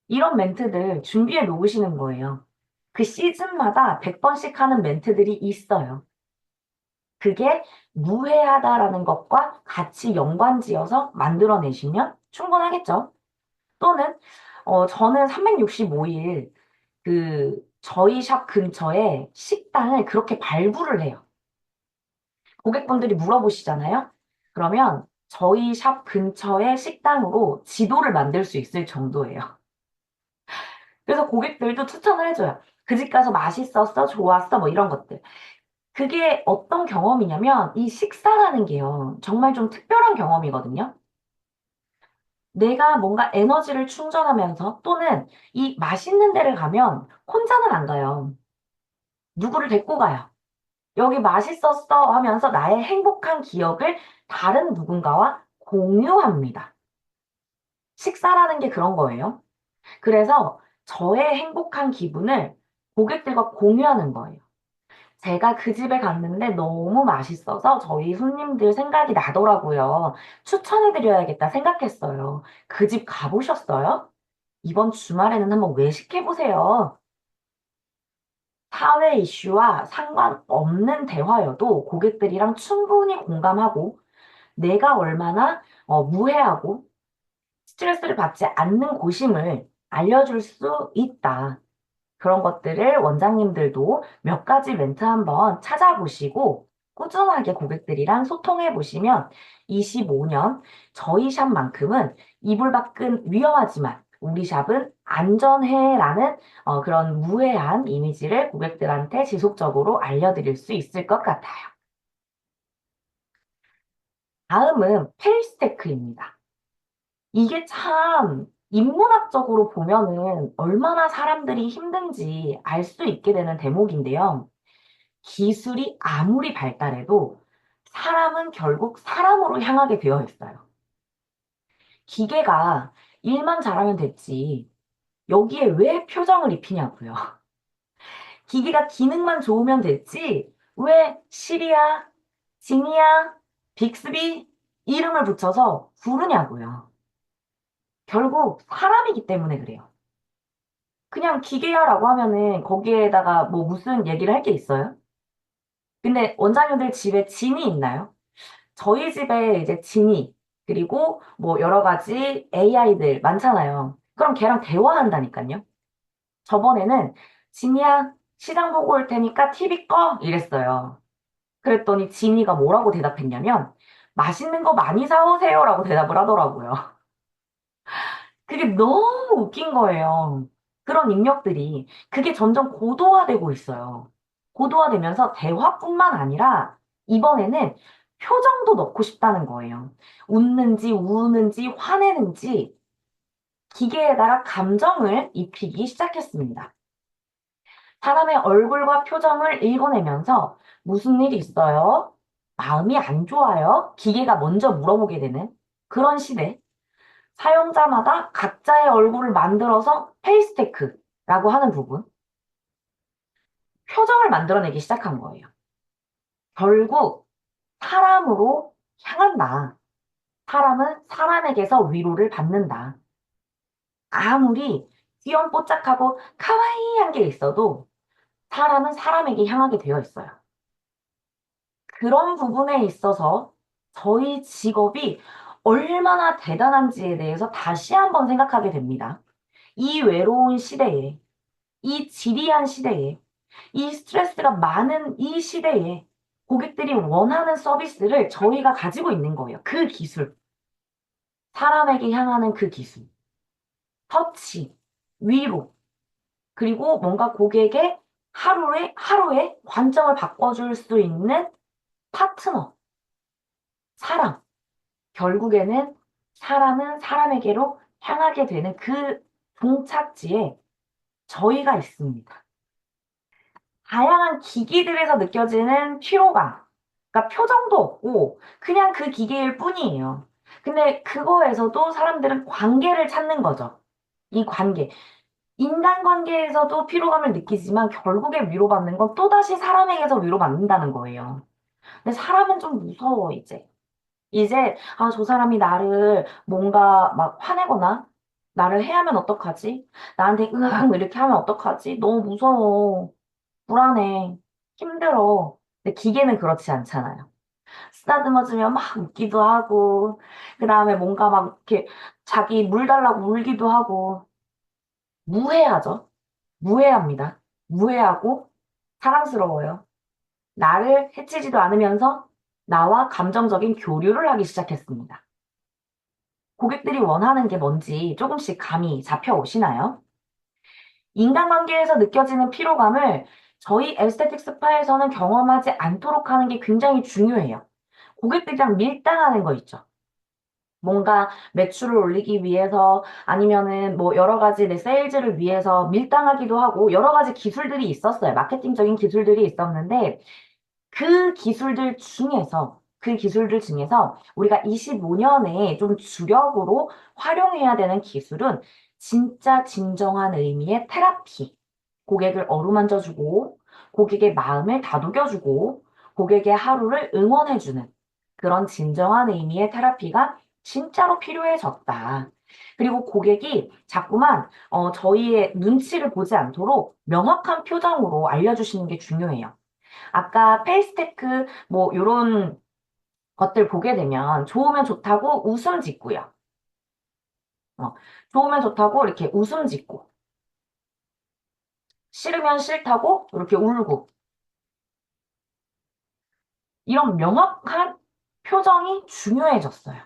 이런 멘트들 준비해 놓으시는 거예요. 그 시즌마다 100번씩 하는 멘트들이 있어요. 그게 무해하다라는 것과 같이 연관지어서 만들어내시면 충분하겠죠. 또는 저는 365일 저희 샵 근처에 식당을 그렇게 발부를 해요. 고객분들이 물어보시잖아요. 그러면 저희 샵 근처의 식당으로 지도를 만들 수 있을 정도예요. 그래서 고객들도 추천을 해줘요. 그 집 가서 맛있었어, 좋았어, 뭐 이런 것들. 그게 어떤 경험이냐면 이 식사라는 게요. 정말 좀 특별한 경험이거든요. 내가 뭔가 에너지를 충전하면서 또는 이 맛있는 데를 가면 혼자는 안 가요. 누구를 데리고 가요. 여기 맛있었어 하면서 나의 행복한 기억을 다른 누군가와 공유합니다. 식사라는 게 그런 거예요. 그래서 저의 행복한 기분을 고객들과 공유하는 거예요. 제가 그 집에 갔는데 너무 맛있어서 저희 손님들 생각이 나더라고요. 추천해드려야겠다 생각했어요. 그 집 가보셨어요? 이번 주말에는 한번 외식해보세요. 사회 이슈와 상관없는 대화여도 고객들이랑 충분히 공감하고 내가 얼마나 무해하고 스트레스를 받지 않는 곳임을 알려줄 수 있다. 그런 것들을 원장님들도 몇 가지 멘트 한번 찾아보시고 꾸준하게 고객들이랑 소통해 보시면 25년 저희 샵만큼은 이불 밖은 위험하지만 우리 샵은 안전해라는 그런 무해한 이미지를 고객들한테 지속적으로 알려드릴 수 있을 것 같아요. 다음은 페이스테크입니다. 이게 참 인문학적으로 보면은 얼마나 사람들이 힘든지 알 수 있게 되는 대목인데요. 기술이 아무리 발달해도 사람은 결국 사람으로 향하게 되어 있어요. 기계가 일만 잘하면 됐지. 여기에 왜 표정을 입히냐고요. 기계가 기능만 좋으면 됐지. 왜 시리야, 지니야, 빅스비 이름을 붙여서 부르냐고요. 결국 사람이기 때문에 그래요. 그냥 기계야라고 하면은 거기에다가 뭐 무슨 얘기를 할 게 있어요? 근데 원장님들 집에 진이 있나요? 저희 집에 이제 지니, 그리고 뭐 여러 가지 AI들 많잖아요. 그럼 걔랑 대화한다니까요. 저번에는 지니야, 시장 보고 올 테니까 TV 꺼! 이랬어요. 그랬더니 지니가 뭐라고 대답했냐면, 맛있는 거 많이 사오세요 라고 대답을 하더라고요. 그게 너무 웃긴 거예요. 그런 입력들이. 그게 점점 고도화되고 있어요. 고도화되면서 대화뿐만 아니라 이번에는 표정도 넣고 싶다는 거예요. 웃는지, 우는지, 화내는지 기계에다가 감정을 입히기 시작했습니다. 사람의 얼굴과 표정을 읽어내면서 무슨 일이 있어요? 마음이 안 좋아요? 기계가 먼저 물어보게 되는 그런 시대. 사용자마다 각자의 얼굴을 만들어서 페이스테크라고 하는 부분, 표정을 만들어내기 시작한 거예요. 결국 사람으로 향한다. 사람은 사람에게서 위로를 받는다. 아무리 귀염뽀짝하고 카와이한 게 있어도 사람은 사람에게 향하게 되어 있어요. 그런 부분에 있어서 저희 직업이 얼마나 대단한지에 대해서 다시 한번 생각하게 됩니다. 이 외로운 시대에, 이 지리한 시대에, 이 스트레스가 많은 이 시대에 고객들이 원하는 서비스를 저희가 가지고 있는 거예요. 그 기술. 사람에게 향하는 그 기술. 터치, 위로, 그리고 뭔가 고객의 하루의 관점을 바꿔줄 수 있는 파트너, 사람. 결국에는 사람은 사람에게로 향하게 되는 그 종착지에 저희가 있습니다. 다양한 기기들에서 느껴지는 피로감. 그러니까 표정도 없고 그냥 그 기계일 뿐이에요. 근데 그거에서도 사람들은 관계를 찾는 거죠. 이 관계. 인간관계에서도 피로감을 느끼지만 결국에 위로받는 건 또다시 사람에게서 위로받는다는 거예요. 근데 사람은 좀 무서워, 이제. 이제, 아, 저 사람이 나를 뭔가 막 화내거나 나를 해하면 어떡하지? 나한테 으앙 이렇게 하면 어떡하지? 너무 무서워. 불안해. 힘들어. 근데 기계는 그렇지 않잖아요. 쓰다듬어주면 막 웃기도 하고, 그 다음에 뭔가 막 이렇게 자기 물 달라고 울기도 하고, 무해하죠. 무해합니다. 무해하고 사랑스러워요. 나를 해치지도 않으면서 나와 감정적인 교류를 하기 시작했습니다. 고객들이 원하는 게 뭔지 조금씩 감이 잡혀오시나요? 인간관계에서 느껴지는 피로감을 저희 에스테틱 스파에서는 경험하지 않도록 하는 게 굉장히 중요해요. 고객들이랑 밀당하는 거 있죠. 뭔가 매출을 올리기 위해서 아니면은 뭐 여러 가지 내 세일즈를 위해서 밀당하기도 하고 여러 가지 기술들이 있었어요. 마케팅적인 기술들이 있었는데 그 기술들 중에서 우리가 25년에 좀 주력으로 활용해야 되는 기술은 진짜 진정한 의미의 테라피. 고객을 어루만져주고, 고객의 마음을 다독여주고, 고객의 하루를 응원해주는 그런 진정한 의미의 테라피가 진짜로 필요해졌다. 그리고 고객이 자꾸만 저희의 눈치를 보지 않도록 명확한 표정으로 알려주시는 게 중요해요. 아까 페이스테크 뭐 요런 것들 보게 되면 좋으면 좋다고 웃음 짓고요. 어, 좋으면 좋다고 이렇게 웃음 짓고, 싫으면 싫다고 이렇게 울고, 이런 명확한 표정이 중요해졌어요.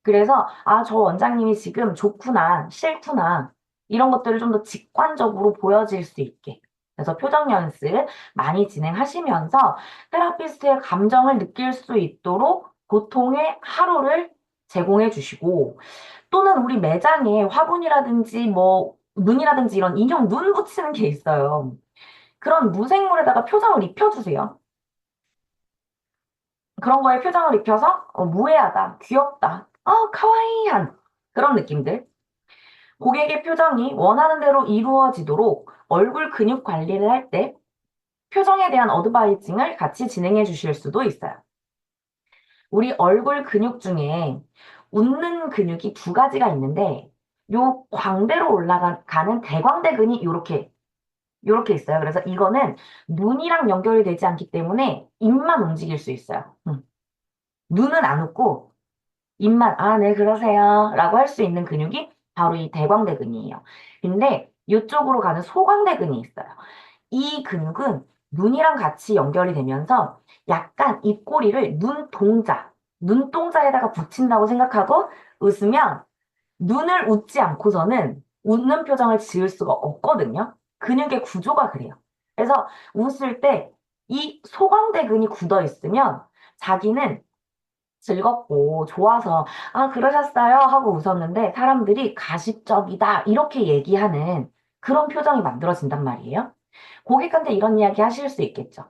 그래서, 아, 저 원장님이 지금 좋구나, 싫구나, 이런 것들을 좀 더 직관적으로 보여질 수 있게. 그래서 표정 연습 많이 진행하시면서 테라피스트의 감정을 느낄 수 있도록 보통의 하루를 제공해 주시고, 또는 우리 매장에 화분이라든지 뭐, 눈이라든지 이런 인형 눈 붙이는 게 있어요. 그런 무생물에다가 표정을 입혀주세요. 그런 거에 표정을 입혀서 무해하다, 귀엽다, 카와이한 그런 느낌들. 고객의 표정이 원하는 대로 이루어지도록 얼굴 근육 관리를 할 때 표정에 대한 어드바이징을 같이 진행해 주실 수도 있어요. 우리 얼굴 근육 중에 웃는 근육이 두 가지가 있는데 요 광대로 올라가는 대광대근이 요렇게 있어요. 그래서 이거는 눈이랑 연결이 되지 않기 때문에 입만 움직일 수 있어요. 눈은 안 웃고 입만, 아, 네, 그러세요. 라고 할 수 있는 근육이 바로 이 대광대근이에요. 근데 이쪽으로 가는 소광대근이 있어요. 이 근육은 눈이랑 같이 연결이 되면서 약간 입꼬리를 눈동자에다가 붙인다고 생각하고 웃으면 눈을 웃지 않고서는 웃는 표정을 지을 수가 없거든요. 근육의 구조가 그래요. 그래서 웃을 때 이 소광대근이 굳어 있으면 자기는 즐겁고 좋아서 아, 그러셨어요? 하고 웃었는데 사람들이 가식적이다 이렇게 얘기하는 그런 표정이 만들어진단 말이에요. 고객한테 이런 이야기 하실 수 있겠죠.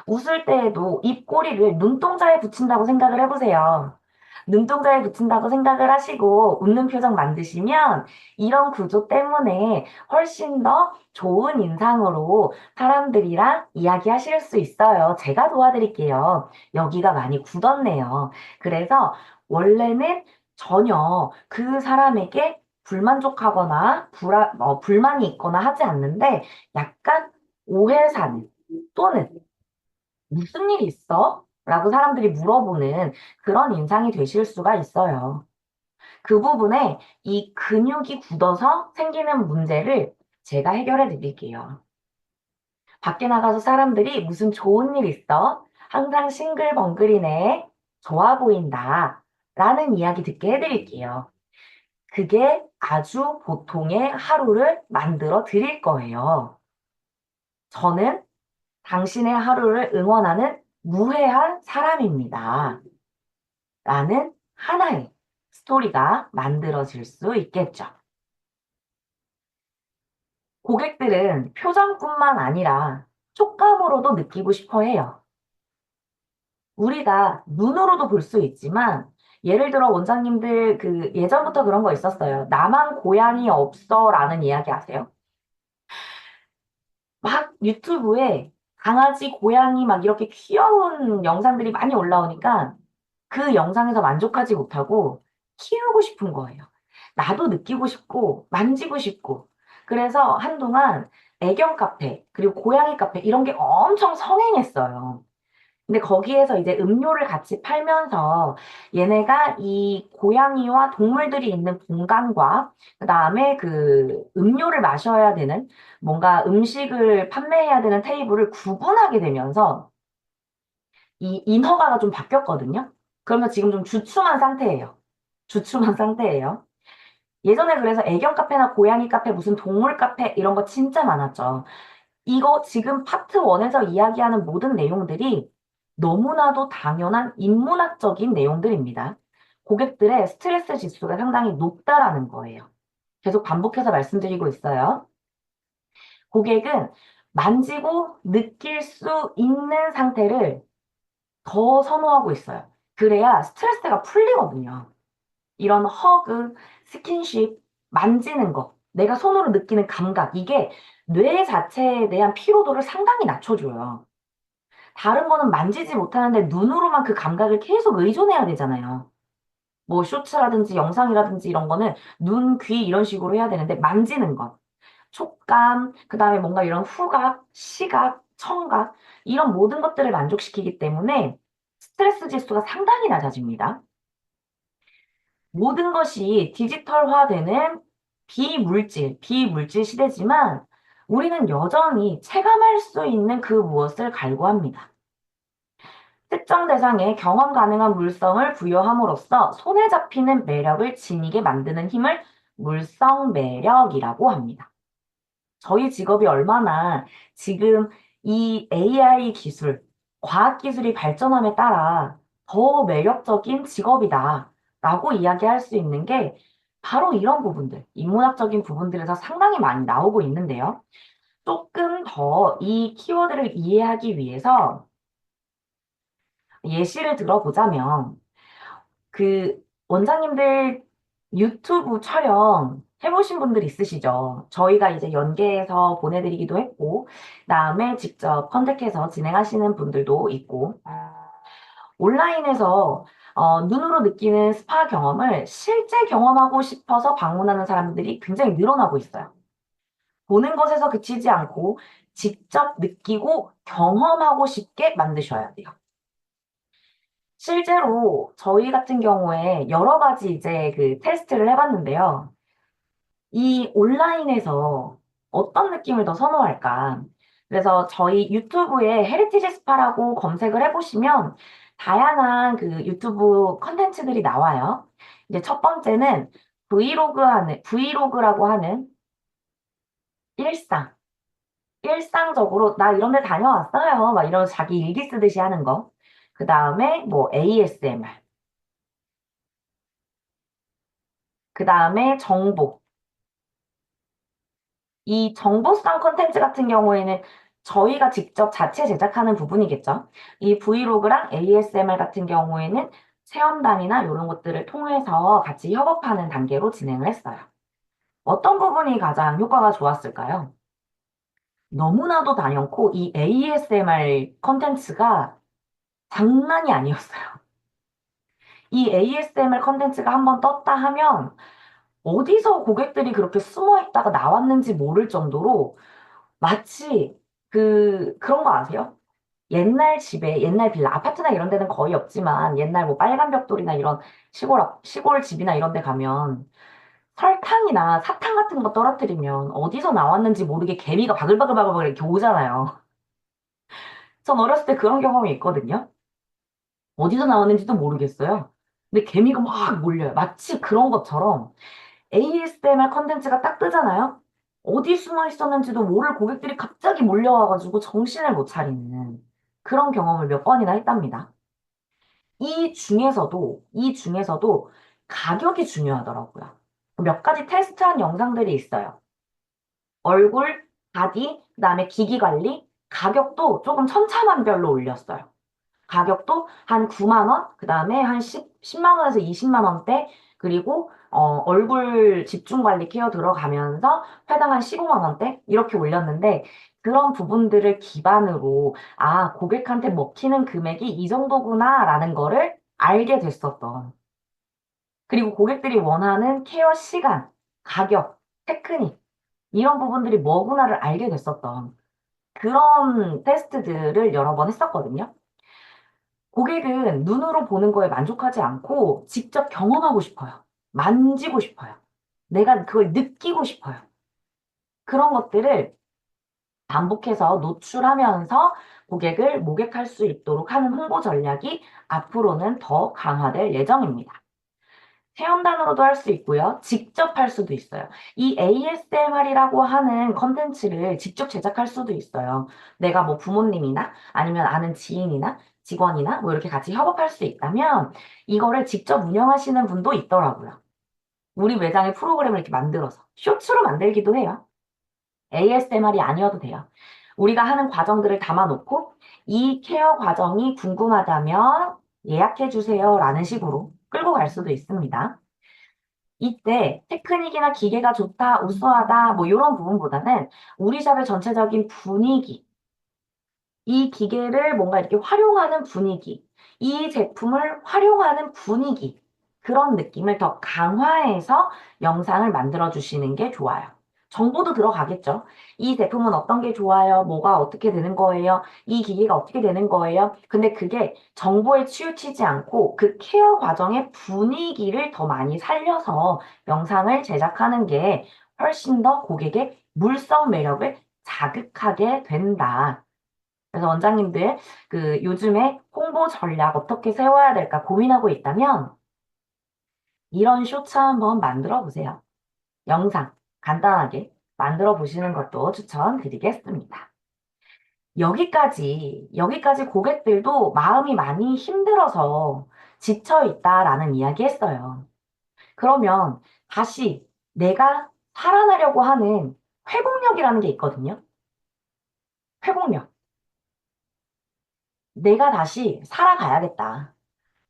웃을 때에도 입꼬리를 눈동자에 붙인다고 생각을 해보세요. 눈동자에 붙인다고 생각을 하시고 웃는 표정 만드시면 이런 구조 때문에 훨씬 더 좋은 인상으로 사람들이랑 이야기하실 수 있어요. 제가 도와드릴게요. 여기가 많이 굳었네요. 그래서 원래는 전혀 그 사람에게 불만족하거나 불만이 있거나 하지 않는데 약간 오해 사는 또는 무슨 일 있어? 라고 사람들이 물어보는 그런 인상이 되실 수가 있어요. 그 부분에 이 근육이 굳어서 생기는 문제를 제가 해결해 드릴게요. 밖에 나가서 사람들이 무슨 좋은 일 있어? 항상 싱글벙글이네. 좋아 보인다. 라는 이야기 듣게 해드릴게요. 그게 아주 보통의 하루를 만들어 드릴 거예요. 저는 당신의 하루를 응원하는 무해한 사람입니다. 라는 하나의 스토리가 만들어질 수 있겠죠. 고객들은 표정뿐만 아니라 촉감으로도 느끼고 싶어 해요. 우리가 눈으로도 볼 수 있지만 예를 들어 원장님들 그 예전부터 그런 거 있었어요. 나만 고양이 없어 라는 이야기 아세요? 막 유튜브에 강아지, 고양이 막 이렇게 귀여운 영상들이 많이 올라오니까 그 영상에서 만족하지 못하고 키우고 싶은 거예요. 나도 느끼고 싶고 만지고 싶고. 그래서 한동안 애견 카페, 그리고 고양이 카페 이런 게 엄청 성행했어요. 근데 거기에서 이제 음료를 같이 팔면서 얘네가 이 고양이와 동물들이 있는 공간과 그다음에 그 음료를 마셔야 되는 뭔가 음식을 판매해야 되는 테이블을 구분하게 되면서 이 인허가가 좀 바뀌었거든요. 그러면 지금 좀 주춤한 상태예요. 주춤한 상태예요. 예전에 그래서 애견 카페나 고양이 카페, 무슨 동물 카페 이런 거 진짜 많았죠. 이거 지금 파트 1에서 이야기하는 모든 내용들이 너무나도 당연한 인문학적인 내용들입니다. 고객들의 스트레스 지수가 상당히 높다라는 거예요. 계속 반복해서 말씀드리고 있어요. 고객은 만지고 느낄 수 있는 상태를 더 선호하고 있어요. 그래야 스트레스가 풀리거든요. 이런 허그, 스킨십, 만지는 거, 내가 손으로 느끼는 감각, 이게 뇌 자체에 대한 피로도를 상당히 낮춰줘요. 다른 거는 만지지 못하는데 눈으로만 그 감각을 계속 의존해야 되잖아요. 뭐 쇼츠라든지 영상이라든지 이런 거는 눈, 귀 이런 식으로 해야 되는데 만지는 것, 촉감, 그 다음에 뭔가 이런 후각, 시각, 청각 이런 모든 것들을 만족시키기 때문에 스트레스 지수가 상당히 낮아집니다. 모든 것이 디지털화되는 비물질 시대지만 우리는 여전히 체감할 수 있는 그 무엇을 갈구합니다. 특정 대상에 경험 가능한 물성을 부여함으로써 손에 잡히는 매력을 지니게 만드는 힘을 물성 매력이라고 합니다. 저희 직업이 얼마나 지금 이 AI 기술, 과학 기술이 발전함에 따라 더 매력적인 직업이다 라고 이야기할 수 있는 게 바로 이런 부분들, 인문학적인 부분들에서 상당히 많이 나오고 있는데요. 조금 더 이 키워드를 이해하기 위해서 예시를 들어보자면 그 원장님들 유튜브 촬영 해보신 분들 있으시죠? 저희가 이제 연계해서 보내드리기도 했고, 그다음에 직접 컨택해서 진행하시는 분들도 있고, 온라인에서 눈으로 느끼는 스파 경험을 실제 경험하고 싶어서 방문하는 사람들이 굉장히 늘어나고 있어요. 보는 것에서 그치지 않고 직접 느끼고 경험하고 싶게 만드셔야 돼요. 실제로 저희 같은 경우에 여러 가지 이제 그 테스트를 해봤는데요. 이 온라인에서 어떤 느낌을 더 선호할까? 그래서 저희 유튜브에 헤리티지 스파라고 검색을 해보시면 다양한 그 유튜브 컨텐츠들이 나와요. 이제 첫 번째는 브이로그라고 하는 일상. 일상적으로 나 이런 데 다녀왔어요. 막 이런 자기 일기 쓰듯이 하는 거. 그 다음에 뭐 ASMR. 그 다음에 정보. 이 정보성 콘텐츠 같은 경우에는 저희가 직접 자체 제작하는 부분이겠죠. 이 브이로그랑 ASMR 같은 경우에는 체험단이나 이런 것들을 통해서 같이 협업하는 단계로 진행을 했어요. 어떤 부분이 가장 효과가 좋았을까요? 너무나도 단연코 이 ASMR 콘텐츠가 장난이 아니었어요. 이 ASMR 콘텐츠가 한번 떴다 하면 어디서 고객들이 그렇게 숨어 있다가 나왔는지 모를 정도로 마치 그런 거 아세요? 옛날 집에, 옛날 빌라, 아파트나 이런 데는 거의 없지만 옛날 뭐 빨간 벽돌이나 이런 시골 집이나 이런 데 가면 설탕이나 사탕 같은 거 떨어뜨리면 어디서 나왔는지 모르게 개미가 바글바글바글 이렇게 오잖아요. 전 어렸을 때 그런 경험이 있거든요. 어디서 나왔는지도 모르겠어요. 근데 개미가 막 몰려요. 마치 그런 것처럼 ASMR 컨텐츠가 딱 뜨잖아요. 어디 숨어 있었는지도 모를 고객들이 갑자기 몰려와가지고 정신을 못 차리는 그런 경험을 몇 번이나 했답니다. 이 중에서도 가격이 중요하더라고요. 몇 가지 테스트한 영상들이 있어요. 얼굴, 바디, 그다음에 기기 관리, 가격도 조금 천차만별로 올렸어요. 가격도 한 9만 원, 그 다음에 한 10만 원에서 20만 원대, 그리고 얼굴 집중 관리 케어 들어가면서 회당 한 15만 원대 이렇게 올렸는데 그런 부분들을 기반으로 아, 고객한테 먹히는 금액이 이 정도구나라는 거를 알게 됐었던. 그리고 고객들이 원하는 케어 시간, 가격, 테크닉 이런 부분들이 뭐구나를 알게 됐었던 그런 테스트들을 여러 번 했었거든요. 고객은 눈으로 보는 거에 만족하지 않고 직접 경험하고 싶어요. 만지고 싶어요. 내가 그걸 느끼고 싶어요. 그런 것들을 반복해서 노출하면서 고객을 모객할 수 있도록 하는 홍보 전략이 앞으로는 더 강화될 예정입니다. 체험단으로도 할 수 있고요. 직접 할 수도 있어요. 이 ASMR이라고 하는 컨텐츠를 직접 제작할 수도 있어요. 내가 뭐 부모님이나 아니면 아는 지인이나 직원이나 뭐 이렇게 같이 협업할 수 있다면 이거를 직접 운영하시는 분도 있더라고요. 우리 매장의 프로그램을 이렇게 만들어서 쇼츠로 만들기도 해요. ASMR이 아니어도 돼요. 우리가 하는 과정들을 담아놓고 이 케어 과정이 궁금하다면 예약해 주세요 라는 식으로 끌고 갈 수도 있습니다. 이때 테크닉이나 기계가 좋다, 우수하다, 뭐 이런 부분보다는 우리 샵의 전체적인 분위기, 이 기계를 뭔가 이렇게 활용하는 분위기, 이 제품을 활용하는 분위기, 그런 느낌을 더 강화해서 영상을 만들어 주시는 게 좋아요. 정보도 들어가겠죠. 이 제품은 어떤 게 좋아요? 뭐가 어떻게 되는 거예요? 이 기계가 어떻게 되는 거예요? 근데 그게 정보에 치우치지 않고 그 케어 과정의 분위기를 더 많이 살려서 영상을 제작하는 게 훨씬 더 고객의 물성 매력을 자극하게 된다. 그래서 원장님들 그 요즘에 홍보 전략 어떻게 세워야 될까 고민하고 있다면 이런 쇼츠 한번 만들어 보세요. 영상 간단하게 만들어 보시는 것도 추천드리겠습니다. 여기까지 고객들도 마음이 많이 힘들어서 지쳐 있다라는 이야기 했어요. 그러면 다시 내가 살아나려고 하는 회복력이라는 게 있거든요. 회복력. 내가 다시 살아가야겠다.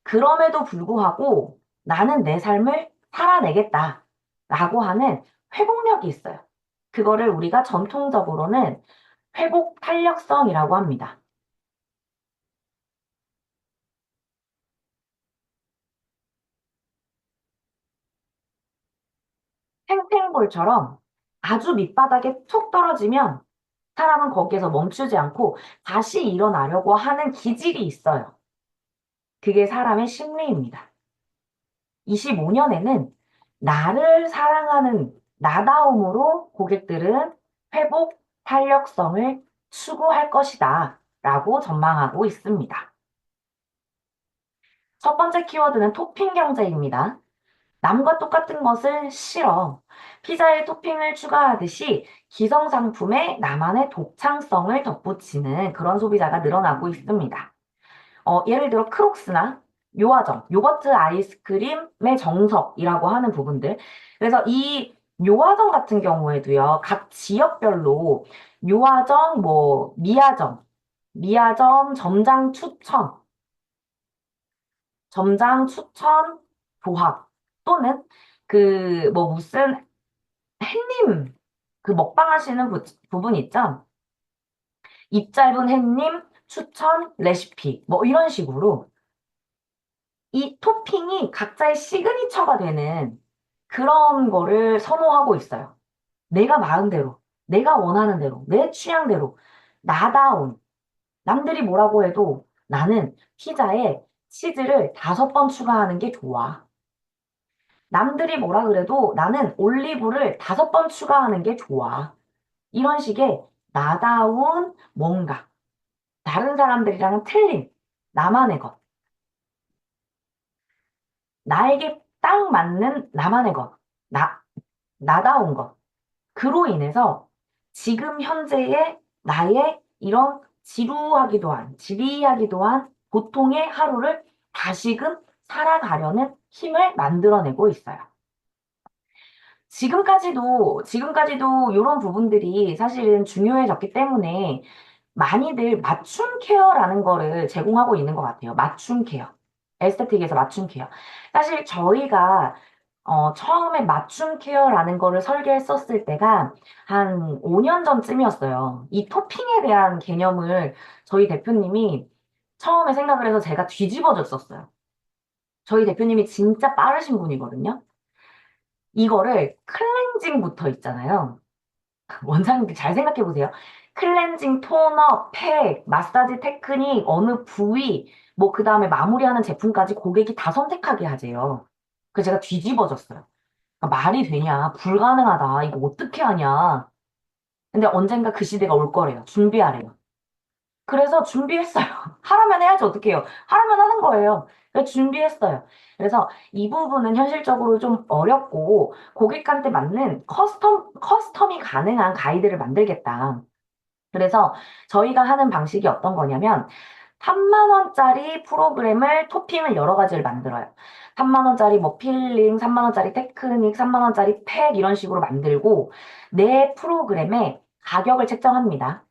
그럼에도 불구하고 나는 내 삶을 살아내겠다. 라고 하는 회복력이 있어요. 그거를 우리가 전통적으로는 회복 탄력성이라고 합니다. 탱탱볼처럼 아주 밑바닥에 툭 떨어지면 사람은 거기에서 멈추지 않고 다시 일어나려고 하는 기질이 있어요. 그게 사람의 심리입니다. 25년에는 나를 사랑하는 나다움으로 고객들은 회복 탄력성을 추구할 것이다. 라고 전망하고 있습니다. 첫 번째 키워드는 토핑 경제입니다. 남과 똑같은 것을 싫어. 피자에 토핑을 추가하듯이 기성 상품에 나만의 독창성을 덧붙이는 그런 소비자가 늘어나고 있습니다. 예를 들어 크록스나 요아정, 요거트 아이스크림의 정석이라고 하는 부분들. 그래서 이 요아정 같은 경우에도요, 각 지역별로 요아정, 뭐, 미아정, 점장 추천 조합 또는 그 뭐 무슨 햇님 그 먹방 하시는 부분 있죠? 입 짧은 햇님 추천 레시피 뭐 이런 식으로 이 토핑이 각자의 시그니처가 되는 그런 거를 선호하고 있어요. 내가 마음대로, 내가 원하는 대로, 내 취향대로, 나다운, 남들이 뭐라고 해도 나는 피자에 치즈를 5번 추가하는 게 좋아. 남들이 뭐라 그래도 나는 올리브를 5번 추가하는 게 좋아. 이런 식의 나다운 뭔가, 다른 사람들이랑은 틀린 나만의 것, 나에게 딱 맞는 나만의 것, 나다운 것. 그로 인해서 지금 현재의 나의 이런 지리하기도 한 보통의 하루를 다시금 살아가려는 힘을 만들어내고 있어요. 지금까지도 이런 부분들이 사실은 중요해졌기 때문에 많이들 맞춤 케어라는 거를 제공하고 있는 것 같아요. 맞춤 케어. 에스테틱에서 맞춤 케어. 사실 저희가 처음에 맞춤 케어라는 거를 설계했었을 때가 한 5년 전쯤이었어요. 이 토핑에 대한 개념을 저희 대표님이 처음에 생각을 해서 제가 뒤집어졌었어요. 저희 대표님이 진짜 빠르신 분이거든요. 이거를 클렌징부터 있잖아요. 원장님들 잘 생각해 보세요. 클렌징, 토너, 팩, 마사지 테크닉, 어느 부위, 뭐 그 다음에 마무리하는 제품까지 고객이 다 선택하게 하재요. 그래서 제가 뒤집어졌어요. 아, 말이 되냐? 불가능하다. 이거 어떻게 하냐? 근데 언젠가 그 시대가 올 거래요. 준비하래요. 그래서 준비했어요. 하라면 해야지 어떡해요. 하라면 하는 거예요. 그래서 준비했어요. 그래서 이 부분은 현실적으로 좀 어렵고 고객한테 맞는 커스텀이 가능한 가이드를 만들겠다. 그래서 저희가 하는 방식이 어떤 거냐면 3만 원짜리 프로그램을 토핑을 여러 가지를 만들어요. 3만 원짜리 뭐 필링, 3만 원짜리 테크닉, 3만 원짜리 팩 이런 식으로 만들고 내 프로그램에 가격을 책정합니다.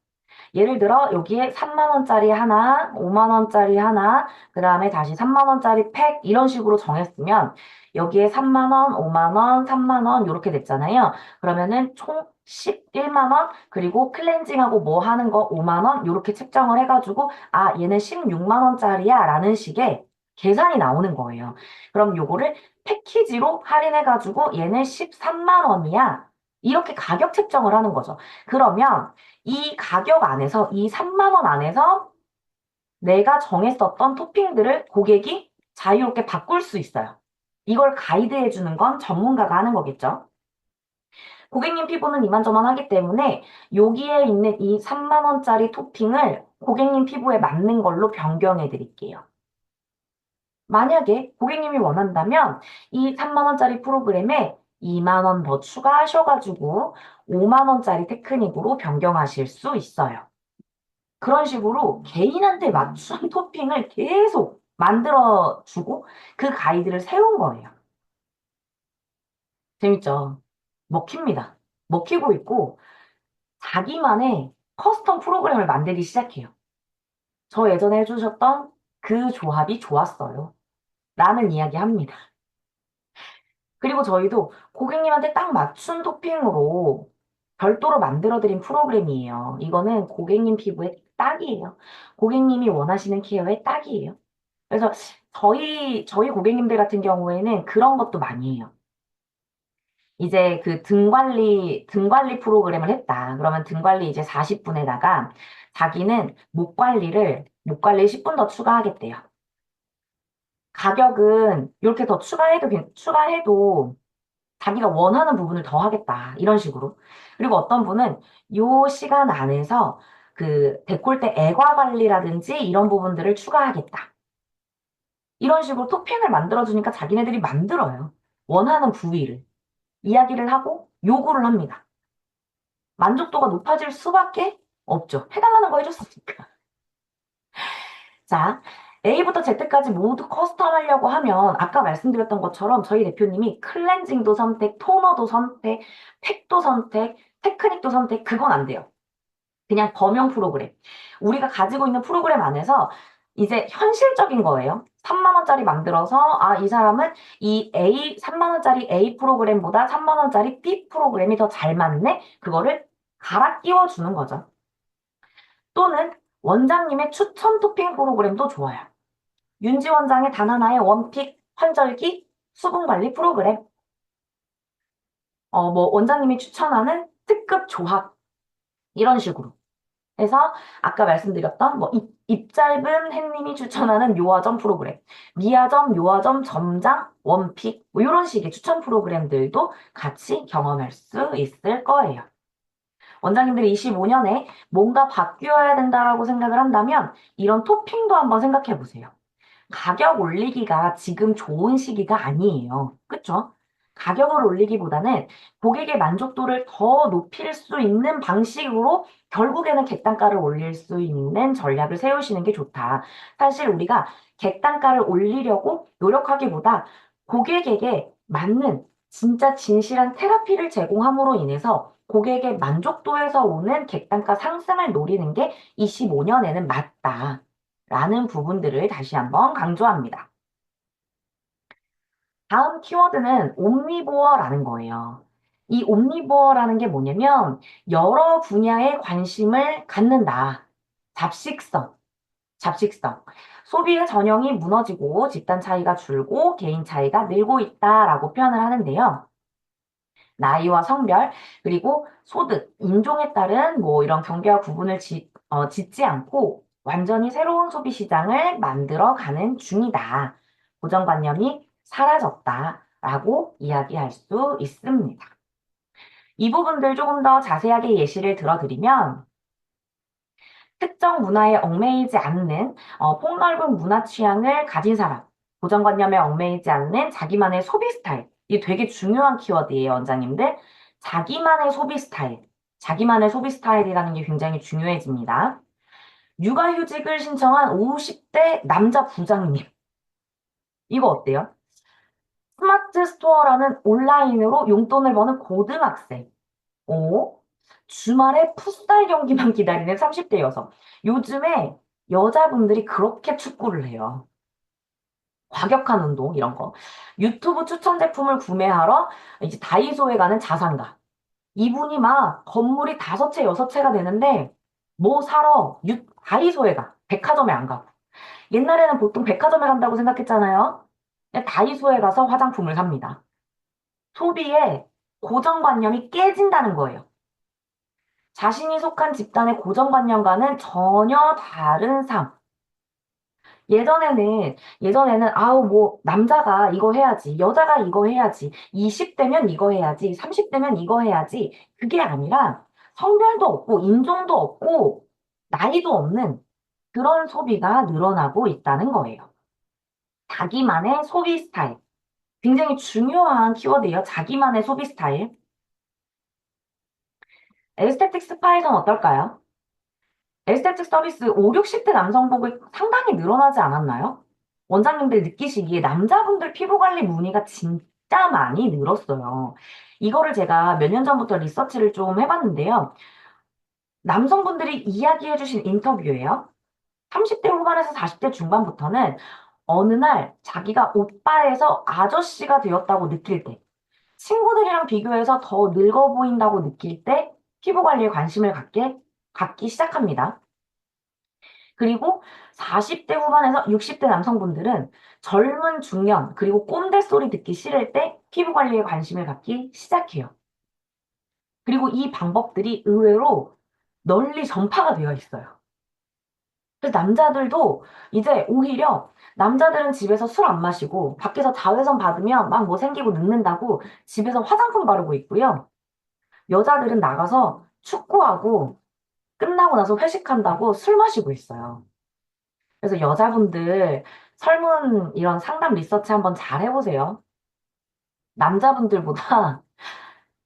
예를 들어 여기에 3만 원짜리 하나, 5만 원짜리 하나, 그 다음에 다시 3만 원짜리 팩 이런 식으로 정했으면 여기에 3만 원, 5만 원, 3만 원 이렇게 됐잖아요. 그러면은 총 11만 원 그리고 클렌징하고 뭐 하는 거 5만 원 이렇게 책정을 해가지고 아 얘는 16만 원짜리야 라는 식의 계산이 나오는 거예요. 그럼 요거를 패키지로 할인해가지고 얘는 13만 원이야. 이렇게 가격 책정을 하는 거죠. 그러면 이 가격 안에서, 이 3만 원 안에서 내가 정했었던 토핑들을 고객이 자유롭게 바꿀 수 있어요. 이걸 가이드해 주는 건 전문가가 하는 거겠죠. 고객님 피부는 이만저만하기 때문에 여기에 있는 이 3만 원짜리 토핑을 고객님 피부에 맞는 걸로 변경해 드릴게요. 만약에 고객님이 원한다면 이 3만 원짜리 프로그램에 2만 원 더 추가하셔가지고 5만 원짜리 테크닉으로 변경하실 수 있어요. 그런 식으로 개인한테 맞춘 토핑을 계속 만들어주고 그 가이드를 세운 거예요. 재밌죠? 먹힙니다. 먹히고 있고 자기만의 커스텀 프로그램을 만들기 시작해요. 저 예전에 해주셨던 그 조합이 좋았어요. 라는 이야기 합니다. 그리고 저희도 고객님한테 딱 맞춘 토핑으로 별도로 만들어드린 프로그램이에요. 이거는 고객님 피부에 딱이에요. 고객님이 원하시는 케어에 딱이에요. 그래서 저희 고객님들 같은 경우에는 그런 것도 많이 해요. 이제 그 등 관리 프로그램을 했다. 그러면 등 관리 이제 40분에다가 자기는 목 관리 10분 더 추가하겠대요. 가격은 이렇게 더 추가해도 자기가 원하는 부분을 더 하겠다. 이런 식으로. 그리고 어떤 분은 요 시간 안에서 그 데콜테 애과 관리라든지 이런 부분들을 추가하겠다. 이런 식으로 토핑을 만들어주니까 자기네들이 만들어요. 원하는 부위를. 이야기를 하고 요구를 합니다. 만족도가 높아질 수밖에 없죠. 해달라는 거 해줬으니까. 자, A부터 Z까지 모두 커스텀 하려고 하면 아까 말씀드렸던 것처럼 저희 대표님이 클렌징도 선택, 토너도 선택, 팩도 선택, 테크닉도 선택, 그건 안 돼요. 그냥 범용 프로그램. 우리가 가지고 있는 프로그램 안에서 이제 현실적인 거예요. 3만 원짜리 만들어서 아, 이 사람은 이 3만 원짜리 A 프로그램보다 3만 원짜리 B 프로그램이 더 잘 맞네? 그거를 갈아 끼워주는 거죠. 또는 원장님의 추천 토핑 프로그램도 좋아요. 윤지 원장의 단 하나의 원픽 환절기 수분 관리 프로그램. 뭐 원장님이 추천하는 특급 조합 이런 식으로. 해서 아까 말씀드렸던 뭐 입 짧은 햇님이 추천하는 요아점 프로그램, 미아점, 요아점, 점장, 원픽 뭐 이런 식의 추천 프로그램들도 같이 경험할 수 있을 거예요. 원장님들이 25년에 뭔가 바뀌어야 된다라고 생각을 한다면 이런 토핑도 한번 생각해 보세요. 가격 올리기가 지금 좋은 시기가 아니에요. 그쵸? 가격을 올리기보다는 고객의 만족도를 더 높일 수 있는 방식으로 결국에는 객단가를 올릴 수 있는 전략을 세우시는 게 좋다. 사실 우리가 객단가를 올리려고 노력하기보다 고객에게 맞는 진짜 진실한 테라피를 제공함으로 인해서 고객의 만족도에서 오는 객단가 상승을 노리는 게 25년에는 맞다. 라는 부분들을 다시 한번 강조합니다. 다음 키워드는 옴니보어라는 거예요. 이 옴니보어라는 게 뭐냐면 여러 분야에 관심을 갖는다. 잡식성, 잡식성. 소비의 전형이 무너지고 집단 차이가 줄고 개인 차이가 늘고 있다라고 표현을 하는데요. 나이와 성별, 그리고 소득, 인종에 따른 뭐 이런 경계와 구분을 짓지 않고 완전히 새로운 소비 시장을 만들어 가는 중이다. 고정관념이 사라졌다라고 이야기할 수 있습니다. 이 부분들 조금 더 자세하게 예시를 들어드리면 특정 문화에 얽매이지 않는 폭넓은 문화 취향을 가진 사람, 고정관념에 얽매이지 않는 자기만의 소비 스타일. 이게 되게 중요한 키워드예요, 원장님들. 자기만의 소비 스타일. 자기만의 소비 스타일이라는 게 굉장히 중요해집니다. 육아휴직을 신청한 50대 남자 부장님. 이거 어때요? 스마트 스토어라는 온라인으로 용돈을 버는 고등학생. 오, 주말에 풋살 경기만 기다리는 30대 여성. 요즘에 여자분들이 그렇게 축구를 해요. 과격한 운동, 이런 거. 유튜브 추천 제품을 구매하러 이제 다이소에 가는 자산가. 이분이 막 건물이 5채, 6채가 되는데 뭐 사러 다이소에 가. 백화점에 안 가고. 옛날에는 보통 백화점에 간다고 생각했잖아요. 근데 다이소에 가서 화장품을 삽니다. 소비의 고정관념이 깨진다는 거예요. 자신이 속한 집단의 고정관념과는 전혀 다른 삶. 예전에는, 아우, 뭐, 남자가 이거 해야지, 여자가 이거 해야지, 20대면 이거 해야지, 30대면 이거 해야지. 그게 아니라 성별도 없고, 인종도 없고, 나이도 없는 그런 소비가 늘어나고 있다는 거예요. 자기만의 소비 스타일. 굉장히 중요한 키워드예요. 자기만의 소비 스타일. 에스테틱 스파에서는 어떨까요? 에스테틱 서비스 5, 60대 남성복이 상당히 늘어나지 않았나요? 원장님들 느끼시기에 남자분들 피부 관리 문의가 진짜 많이 늘었어요. 이거를 제가 몇 년 전부터 리서치를 좀 해봤는데요. 남성분들이 이야기해주신 인터뷰예요. 30대 후반에서 40대 중반부터는 어느 날 자기가 오빠에서 아저씨가 되었다고 느낄 때, 친구들이랑 비교해서 더 늙어 보인다고 느낄 때 피부 관리에 관심을 갖기 시작합니다. 그리고 40대 후반에서 60대 남성분들은 젊은 중년, 그리고 꼰대 소리 듣기 싫을 때 피부 관리에 관심을 갖기 시작해요. 그리고 이 방법들이 의외로 널리 전파가 되어 있어요. 그래서 남자들도 이제 오히려 남자들은 집에서 술 안 마시고 밖에서 자외선 받으면 막 뭐 생기고 늙는다고 집에서 화장품 바르고 있고요. 여자들은 나가서 축구하고 끝나고 나서 회식한다고 술 마시고 있어요. 그래서 여자분들 설문 이런 상담 리서치 한번 잘 해보세요. 남자분들보다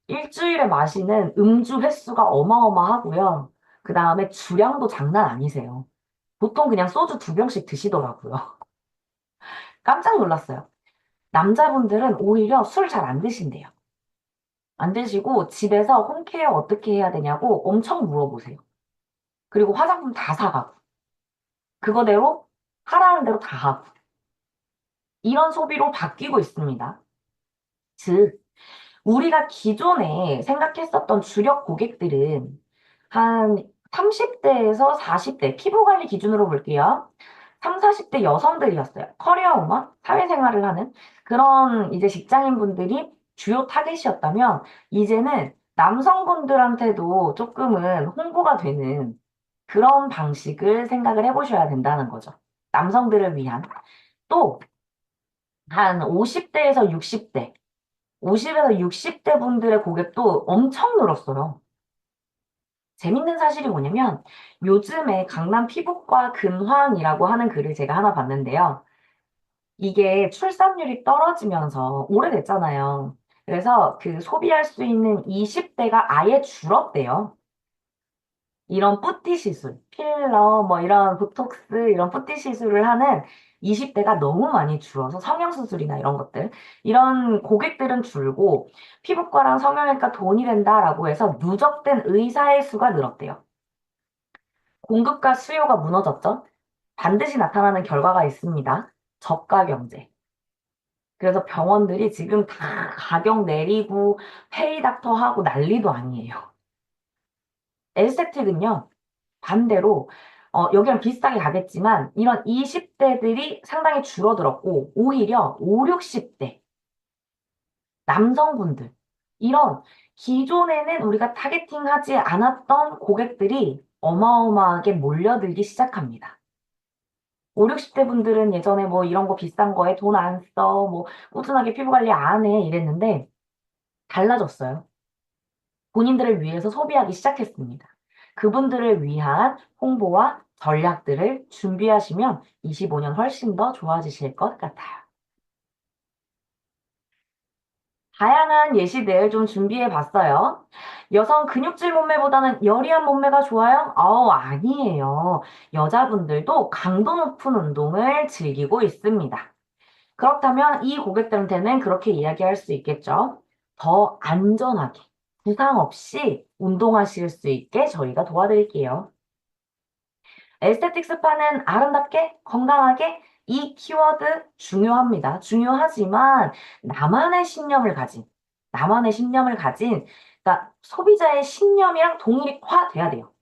일주일에 마시는 음주 횟수가 어마어마하고요. 그 다음에 주량도 장난 아니세요. 보통 그냥 소주 2병씩 드시더라고요. 깜짝 놀랐어요. 남자분들은 오히려 술 잘 안 드신대요. 안 드시고 집에서 홈케어 어떻게 해야 되냐고 엄청 물어보세요. 그리고 화장품 다 사가고 그거대로 하라는 대로 다 하고 이런 소비로 바뀌고 있습니다. 즉 우리가 기존에 생각했었던 주력 고객들은 한 30대에서 40대, 피부 관리 기준으로 볼게요. 3, 40대 여성들이었어요. 커리어 우먼, 사회생활을 하는 그런 이제 직장인 분들이 주요 타겟이었다면, 이제는 남성분들한테도 조금은 홍보가 되는 그런 방식을 생각을 해보셔야 된다는 거죠. 남성들을 위한. 또, 한 50대에서 60대, 50에서 60대 분들의 고객도 엄청 늘었어요. 재밌는 사실이 뭐냐면 요즘에 강남 피부과 근황이라고 하는 글을 제가 하나 봤는데요. 이게 출산율이 떨어지면서 오래됐잖아요. 그래서 그 소비할 수 있는 20대가 아예 줄었대요. 이런 뿌띠 시술, 필러, 뭐 이런 보톡스, 이런 뿌띠 시술을 하는 20대가 너무 많이 줄어서 성형수술이나 이런 것들, 이런 고객들은 줄고 피부과랑 성형외과 돈이 된다라고 해서 누적된 의사의 수가 늘었대요. 공급과 수요가 무너졌죠? 반드시 나타나는 결과가 있습니다. 저가 경제. 그래서 병원들이 지금 다 가격 내리고 페이닥터 하고 난리도 아니에요. 에스테틱은요, 반대로, 여기랑 비슷하게 가겠지만, 이런 20대들이 상당히 줄어들었고, 오히려 5, 60대, 남성분들, 이런 기존에는 우리가 타겟팅하지 않았던 고객들이 어마어마하게 몰려들기 시작합니다. 5, 60대 분들은 예전에 뭐 이런 거 비싼 거에 돈 안 써, 뭐 꾸준하게 피부 관리 안 해, 이랬는데, 달라졌어요. 본인들을 위해서 소비하기 시작했습니다. 그분들을 위한 홍보와 전략들을 준비하시면 25년 훨씬 더 좋아지실 것 같아요. 다양한 예시들 좀 준비해 봤어요. 여성 근육질 몸매보다는 여리한 몸매가 좋아요? 아니에요. 여자분들도 강도 높은 운동을 즐기고 있습니다. 그렇다면 이 고객들한테는 그렇게 이야기할 수 있겠죠. 더 안전하게, 부상 없이 운동하실 수 있게 저희가 도와드릴게요. 에스테틱 스파는 아름답게, 건강하게 이 키워드 중요합니다. 중요하지만 나만의 신념을 가진, 그러니까 소비자의 신념이랑 동일화돼야 돼요.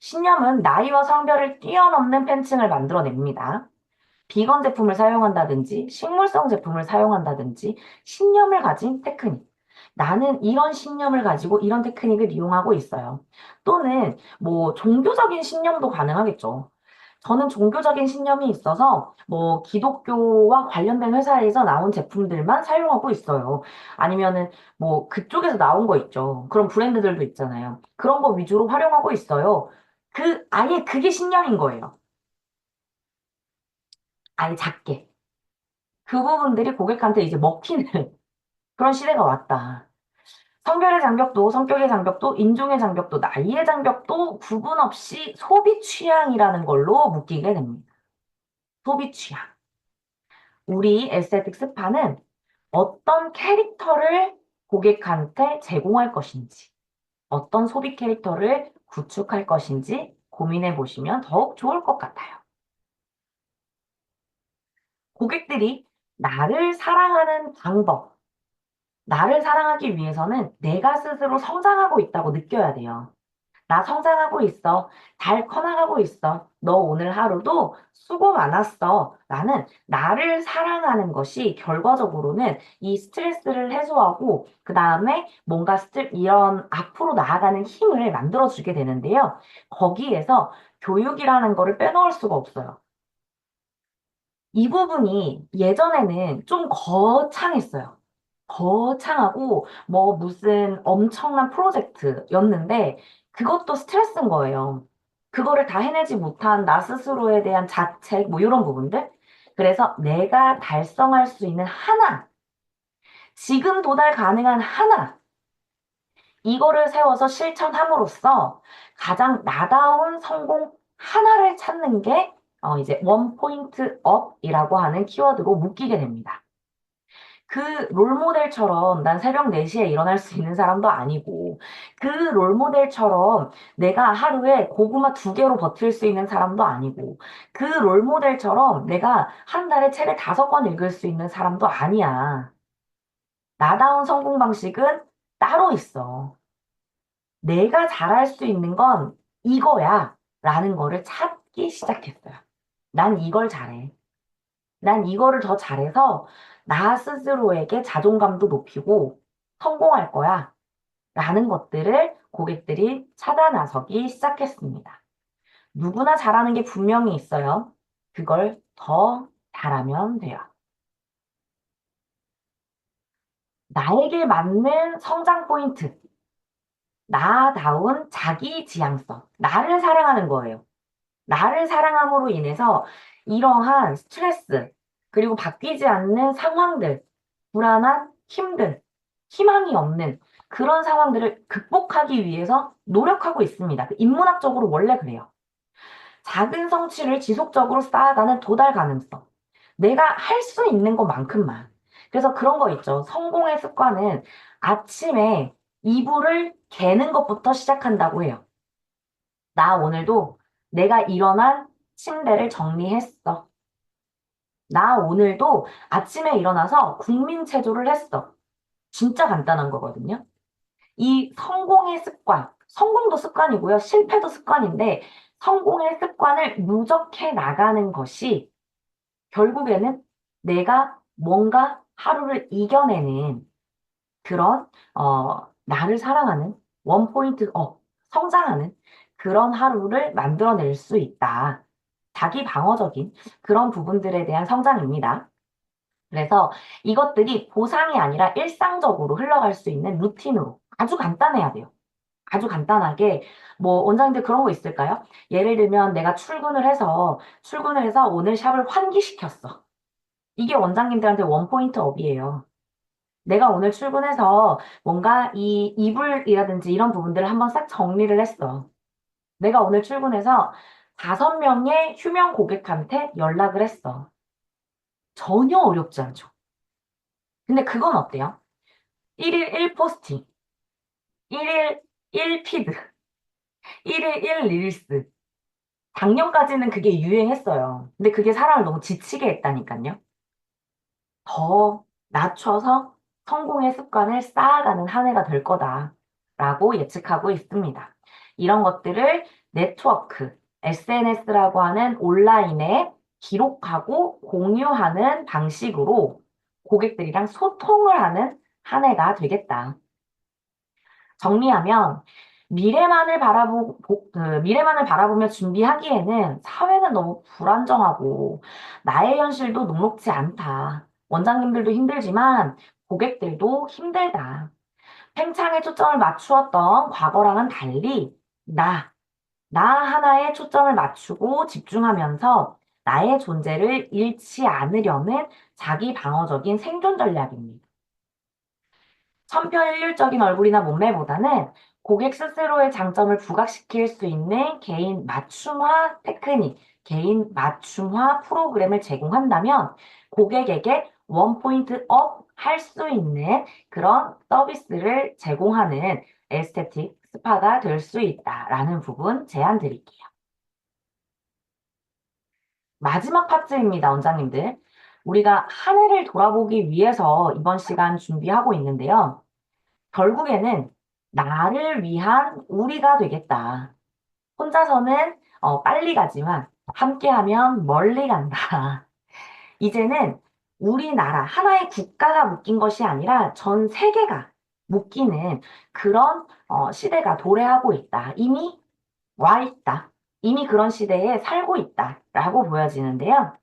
신념은 나이와 성별을 뛰어넘는 팬층을 만들어냅니다. 비건 제품을 사용한다든지 식물성 제품을 사용한다든지 신념을 가진 테크닉. 나는 이런 신념을 가지고 이런 테크닉을 이용하고 있어요. 또는 뭐 종교적인 신념도 가능하겠죠. 저는 종교적인 신념이 있어서 뭐 기독교와 관련된 회사에서 나온 제품들만 사용하고 있어요. 아니면은 뭐 그쪽에서 나온 거 있죠. 그런 브랜드들도 있잖아요. 그런 거 위주로 활용하고 있어요. 아예 그게 신념인 거예요. 아예 작게. 그 부분들이 고객한테 이제 먹히는 그런 시대가 왔다. 성별의 장벽도, 성격의 장벽도, 인종의 장벽도, 나이의 장벽도 구분 없이 소비 취향이라는 걸로 묶이게 됩니다. 소비 취향. 우리 에스테틱 스파는 어떤 캐릭터를 고객한테 제공할 것인지, 어떤 소비 캐릭터를 구축할 것인지 고민해 보시면 더욱 좋을 것 같아요. 고객들이 나를 사랑하는 방법, 나를 사랑하기 위해서는 내가 스스로 성장하고 있다고 느껴야 돼요. 나 성장하고 있어. 잘 커나가고 있어. 너 오늘 하루도 수고 많았어. 나는 나를 사랑하는 것이 결과적으로는 이 스트레스를 해소하고 그 다음에 뭔가 이런 앞으로 나아가는 힘을 만들어주게 되는데요. 거기에서 교육이라는 거를 빼놓을 수가 없어요. 이 부분이 예전에는 좀 거창했어요. 거창하고 뭐 무슨 엄청난 프로젝트였는데 그것도 스트레스인 거예요. 그거를 다 해내지 못한 나 스스로에 대한 자책 뭐 이런 부분들. 그래서 내가 달성할 수 있는 하나, 지금 도달 가능한 하나, 이거를 세워서 실천함으로써 가장 나다운 성공 하나를 찾는 게 이제 원 포인트 업이라고 하는 키워드로 묶이게 됩니다. 그 롤모델처럼 난 새벽 4시에 일어날 수 있는 사람도 아니고 그 롤모델처럼 내가 하루에 고구마 2개로 버틸 수 있는 사람도 아니고 그 롤모델처럼 내가 한 달에 책을 5권 읽을 수 있는 사람도 아니야. 나다운 성공 방식은 따로 있어. 내가 잘할 수 있는 건 이거야. 라는 거를 찾기 시작했어요. 난 이걸 잘해. 난 이거를 더 잘해서 나 스스로에게 자존감도 높이고 성공할 거야. 라는 것들을 고객들이 찾아 나서기 시작했습니다. 누구나 잘하는 게 분명히 있어요. 그걸 더 잘하면 돼요. 나에게 맞는 성장 포인트. 나다운 자기 지향성. 나를 사랑하는 거예요. 나를 사랑함으로 인해서 이러한 스트레스, 그리고 바뀌지 않는 상황들, 불안한, 힘든, 희망이 없는 그런 상황들을 극복하기 위해서 노력하고 있습니다. 인문학적으로 원래 그래요. 작은 성취를 지속적으로 쌓아가는 도달 가능성. 내가 할 수 있는 것만큼만. 그래서 그런 거 있죠. 성공의 습관은 아침에 이불을 개는 것부터 시작한다고 해요. 나 오늘도 내가 일어난 침대를 정리했어. 나 오늘도 아침에 일어나서 국민체조를 했어. 진짜 간단한 거거든요. 이 성공의 습관, 성공도 습관이고요. 실패도 습관인데 성공의 습관을 누적해 나가는 것이 결국에는 내가 뭔가 하루를 이겨내는 그런 나를 사랑하는 원포인트 성장하는 그런 하루를 만들어낼 수 있다. 자기 방어적인 그런 부분들에 대한 성장입니다. 그래서 이것들이 보상이 아니라 일상적으로 흘러갈 수 있는 루틴으로 아주 간단해야 돼요. 아주 간단하게 뭐 원장님들 그런 거 있을까요? 예를 들면 내가 출근을 해서 오늘 샵을 환기시켰어. 이게 원장님들한테 원포인트 업이에요. 내가 오늘 출근해서 뭔가 이 이불이라든지 이런 부분들을 한번 싹 정리를 했어. 내가 오늘 출근해서 5명의 휴면 고객한테 연락을 했어. 전혀 어렵지 않죠. 근데 그건 어때요? 1일 1포스팅, 1일 1피드, 1일 1릴스. 작년까지는 그게 유행했어요. 근데 그게 사람을 너무 지치게 했다니까요. 더 낮춰서 성공의 습관을 쌓아가는 한 해가 될 거다라고 예측하고 있습니다. 이런 것들을 네트워크, SNS라고 하는 온라인에 기록하고 공유하는 방식으로 고객들이랑 소통을 하는 한 해가 되겠다. 정리하면 미래만을 바라보며 준비하기에는 사회는 너무 불안정하고 나의 현실도 녹록지 않다. 원장님들도 힘들지만 고객들도 힘들다. 팽창에 초점을 맞추었던 과거랑은 달리 나, 나 하나에 초점을 맞추고 집중하면서 나의 존재를 잃지 않으려는 자기 방어적인 생존 전략입니다. 천편일률적인 얼굴이나 몸매보다는 고객 스스로의 장점을 부각시킬 수 있는 개인 맞춤화 테크닉, 개인 맞춤화 프로그램을 제공한다면 고객에게 원포인트 업 할 수 있는 그런 서비스를 제공하는 에스테틱 스파가 될 수 있다라는 부분 제안 드릴게요. 마지막 파트입니다, 원장님들. 우리가 한 해를 돌아보기 위해서 이번 시간 준비하고 있는데요. 결국에는 나를 위한 우리가 되겠다. 혼자서는 빨리 가지만 함께하면 멀리 간다. 이제는 우리나라 하나의 국가가 묶인 것이 아니라 전 세계가 묶이는 그런 시대가 도래하고 있다. 이미 와 있다. 이미 그런 시대에 살고 있다라고 보여지는데요.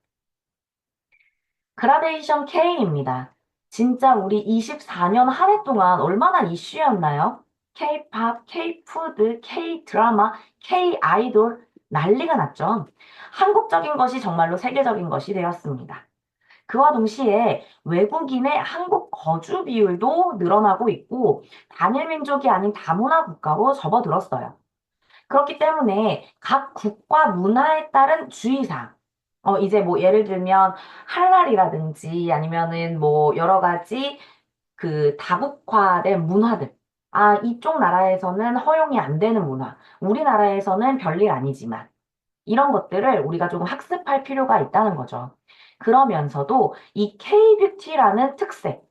그라데이션 K입니다. 진짜 우리 24년 한 해 동안 얼마나 이슈였나요? K-팝, K-푸드, K-드라마, K-아이돌 난리가 났죠. 한국적인 것이 정말로 세계적인 것이 되었습니다. 그와 동시에 외국인의 한국 거주 비율도 늘어나고 있고 단일 민족이 아닌 다문화 국가로 접어들었어요. 그렇기 때문에 각 국가 문화에 따른 주의사항, 이제 뭐 예를 들면 할랄이라든지 아니면은 뭐 여러 가지 그 다국화된 문화들. 아, 이쪽 나라에서는 허용이 안 되는 문화. 우리나라에서는 별일 아니지만 이런 것들을 우리가 조금 학습할 필요가 있다는 거죠. 그러면서도 이 K-뷰티라는 특색을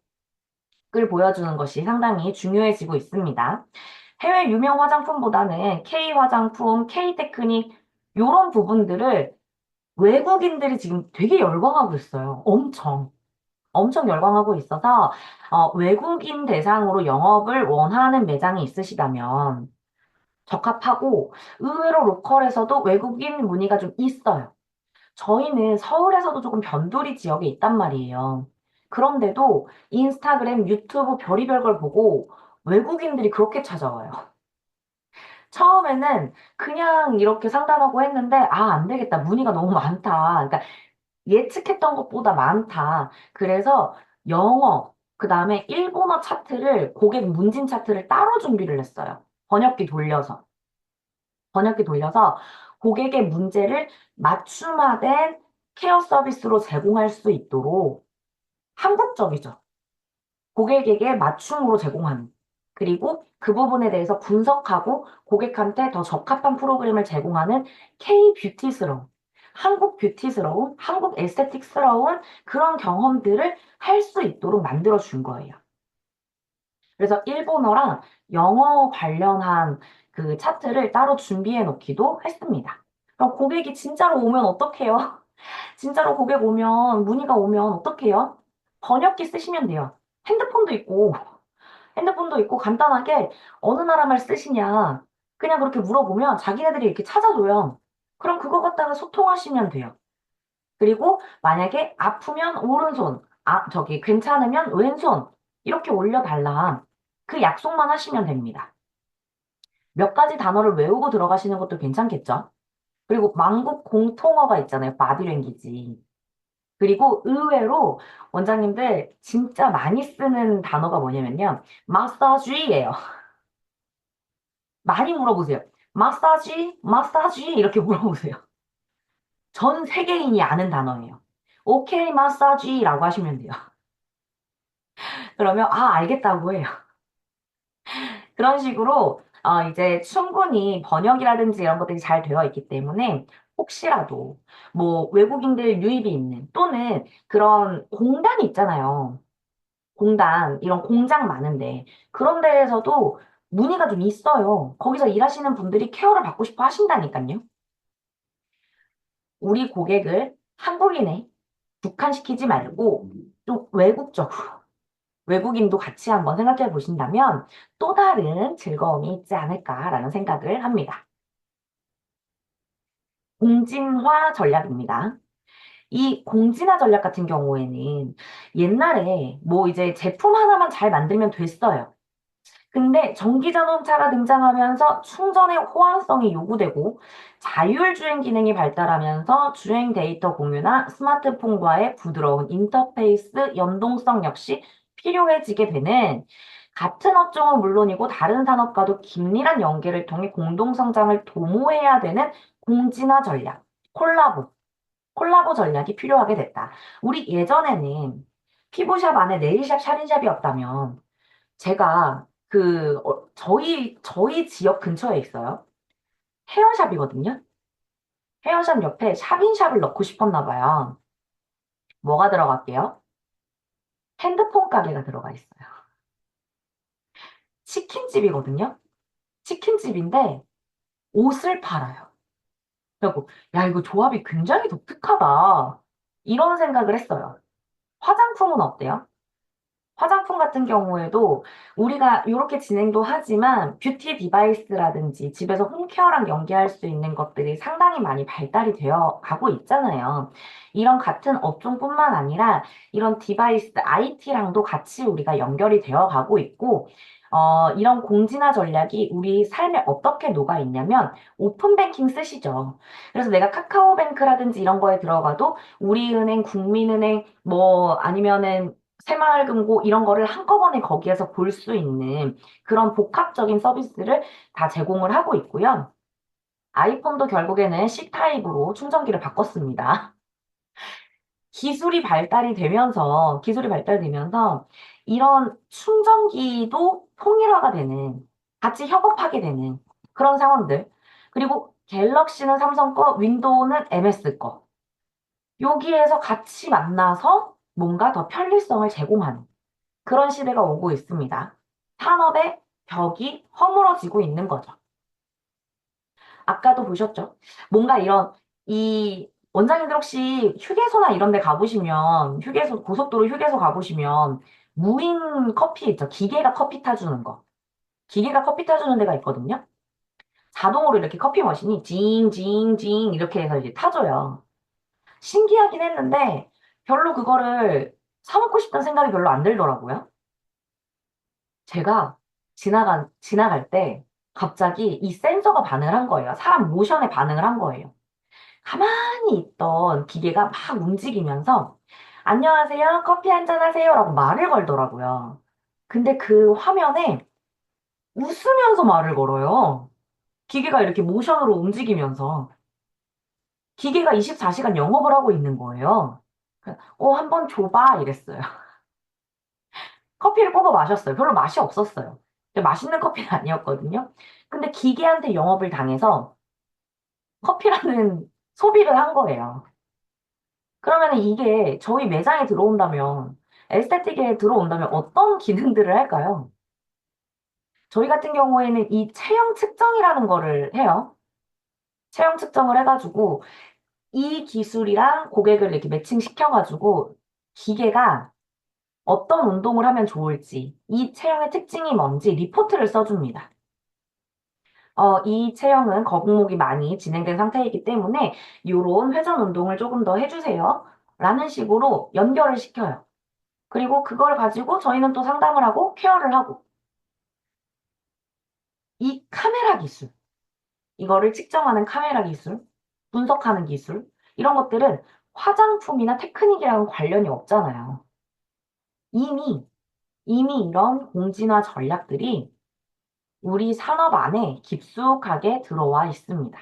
보여주는 것이 상당히 중요해지고 있습니다. 해외 유명 화장품보다는 K 화장품, K 테크닉, 이런 부분들을 외국인들이 지금 되게 열광하고 있어요. 엄청 열광하고 있어서 외국인 대상으로 영업을 원하는 매장이 있으시다면 적합하고 의외로 로컬에서도 외국인 문의가 좀 있어요. 저희는 서울에서도 조금 변두리 지역에 있단 말이에요. 그런데도 인스타그램, 유튜브 별의별 걸 보고 외국인들이 그렇게 찾아와요. 처음에는 그냥 이렇게 상담하고 했는데, 아, 안 되겠다. 문의가 너무 많다. 그러니까 예측했던 것보다 많다. 그래서 영어, 그 다음에 일본어 차트를, 고객 문진 차트를 따로 준비를 했어요. 번역기 돌려서 고객의 문제를 맞춤화된 케어 서비스로 제공할 수 있도록 한국적이죠. 고객에게 맞춤으로 제공하는. 그리고 그 부분에 대해서 분석하고 고객한테 더 적합한 프로그램을 제공하는 K-뷰티스러운, 한국 뷰티스러운, 한국 에스테틱스러운 그런 경험들을 할 수 있도록 만들어 준 거예요. 그래서 일본어랑 영어 관련한 그 차트를 따로 준비해 놓기도 했습니다. 그럼 고객이 진짜로 오면 어떡해요? 진짜로 고객 오면, 문의가 오면 어떡해요? 번역기 쓰시면 돼요. 핸드폰도 있고, 핸드폰도 있고 간단하게 어느 나라 말 쓰시냐. 그냥 그렇게 물어보면 자기네들이 이렇게 찾아줘요. 그럼 그거 갖다가 소통하시면 돼요. 그리고 만약에 아프면 오른손, 저기 괜찮으면 왼손 이렇게 올려달라. 그 약속만 하시면 됩니다. 몇 가지 단어를 외우고 들어가시는 것도 괜찮겠죠? 그리고 만국 공통어가 있잖아요. 바디랭귀지. 그리고 의외로 원장님들 진짜 많이 쓰는 단어가 뭐냐면요. 마사지예요. 많이 물어보세요. 마사지, 마사지 이렇게 물어보세요. 전 세계인이 아는 단어예요. 오케이, 마사지라고 하시면 돼요. 그러면 알겠다고 해요. 그런 식으로 이제 충분히 번역이라든지 이런 것들이 잘 되어 있기 때문에 혹시라도 뭐 외국인들 유입이 있는 또는 그런 공단이 있잖아요. 공단, 이런 공장 많은데 그런 데에서도 문의가 좀 있어요. 거기서 일하시는 분들이 케어를 받고 싶어 하신다니까요. 우리 고객을 한국인에 국한시키지 말고 좀 외국적으로 외국인도 같이 한번 생각해 보신다면 또 다른 즐거움이 있지 않을까라는 생각을 합니다. 공진화 전략입니다. 이 공진화 전략 같은 경우에는 옛날에 뭐 이제 제품 하나만 잘 만들면 됐어요. 근데 전기자동차가 등장하면서 충전의 호환성이 요구되고 자율주행 기능이 발달하면서 주행 데이터 공유나 스마트폰과의 부드러운 인터페이스 연동성 역시 필요해지게 되는 같은 업종은 물론이고 다른 산업과도 긴밀한 연계를 통해 공동성장을 도모해야 되는 공진화 전략, 콜라보 전략이 필요하게 됐다. 우리 예전에는 피부샵 안에 네일샵, 샤인샵이었다면 제가 저희 지역 근처에 있어요. 헤어샵이거든요. 헤어샵 옆에 샵인샵을 넣고 싶었나 봐요. 뭐가 들어갈게요? 핸드폰 가게가 들어가 있어요. 치킨집이거든요. 치킨집인데 옷을 팔아요. 그리고 야, 이거 조합이 굉장히 독특하다. 이런 생각을 했어요. 화장품은 어때요? 화장품 같은 경우에도 우리가 이렇게 진행도 하지만 뷰티 디바이스라든지 집에서 홈케어랑 연계할 수 있는 것들이 상당히 많이 발달이 되어 가고 있잖아요. 이런 같은 업종뿐만 아니라 이런 디바이스, IT랑도 같이 우리가 연결이 되어 가고 있고, 이런 공진화 전략이 우리 삶에 어떻게 녹아 있냐면 오픈 뱅킹 쓰시죠. 그래서 내가 카카오뱅크라든지 이런 거에 들어가도 우리은행, 국민은행, 뭐 아니면은 새마을금고 이런 거를 한꺼번에 거기에서 볼 수 있는 그런 복합적인 서비스를 다 제공을 하고 있고요. 아이폰도 결국에는 C타입으로 충전기를 바꿨습니다. 기술이 발달되면서 이런 충전기도 통일화가 되는, 같이 협업하게 되는 그런 상황들. 그리고 갤럭시는 삼성 거, 윈도우는 MS 거. 여기에서 같이 만나서 뭔가 더 편리성을 제공하는 그런 시대가 오고 있습니다. 산업의 벽이 허물어지고 있는 거죠. 아까도 보셨죠? 뭔가 이 원장님들 혹시 휴게소나 이런 데 가보시면, 고속도로 휴게소 가보시면, 무인 커피 있죠? 기계가 커피 타주는 거. 기계가 커피 타주는 데가 있거든요? 자동으로 이렇게 커피 머신이 징징징 이렇게 해서 이제 타줘요. 신기하긴 했는데, 별로 그거를 사먹고 싶다는 생각이 별로 안 들더라고요. 제가 지나갈 때 갑자기 이 센서가 반응을 한 거예요. 사람 모션에 반응을 한 거예요. 가만히 있던 기계가 막 움직이면서 안녕하세요, 커피 한잔 하세요라고 말을 걸더라고요. 근데 그 화면에 웃으면서 말을 걸어요. 기계가 이렇게 모션으로 움직이면서 기계가 24시간 영업을 하고 있는 거예요. 한번 줘봐 이랬어요. 커피를 뽑아 마셨어요. 별로 맛이 없었어요. 근데 맛있는 커피는 아니었거든요. 근데 기계한테 영업을 당해서 커피라는 소비를 한 거예요. 그러면 이게 저희 매장에 들어온다면, 에스테틱에 들어온다면 어떤 기능들을 할까요? 저희 같은 경우에는 이 체형 측정이라는 거를 해요. 체형 측정을 해가지고 이 기술이랑 고객을 이렇게 매칭시켜가지고 기계가 어떤 운동을 하면 좋을지, 이 체형의 특징이 뭔지 리포트를 써줍니다. 이 체형은 거북목이 많이 진행된 상태이기 때문에 이런 회전 운동을 조금 더 해주세요. 라는 식으로 연결을 시켜요. 그리고 그걸 가지고 저희는 또 상담을 하고 케어를 하고 이 카메라 기술, 이거를 측정하는 카메라 기술, 분석하는 기술, 이런 것들은 화장품이나 테크닉이랑 관련이 없잖아요. 이미, 이미 이런 공진화 전략들이 우리 산업 안에 깊숙하게 들어와 있습니다.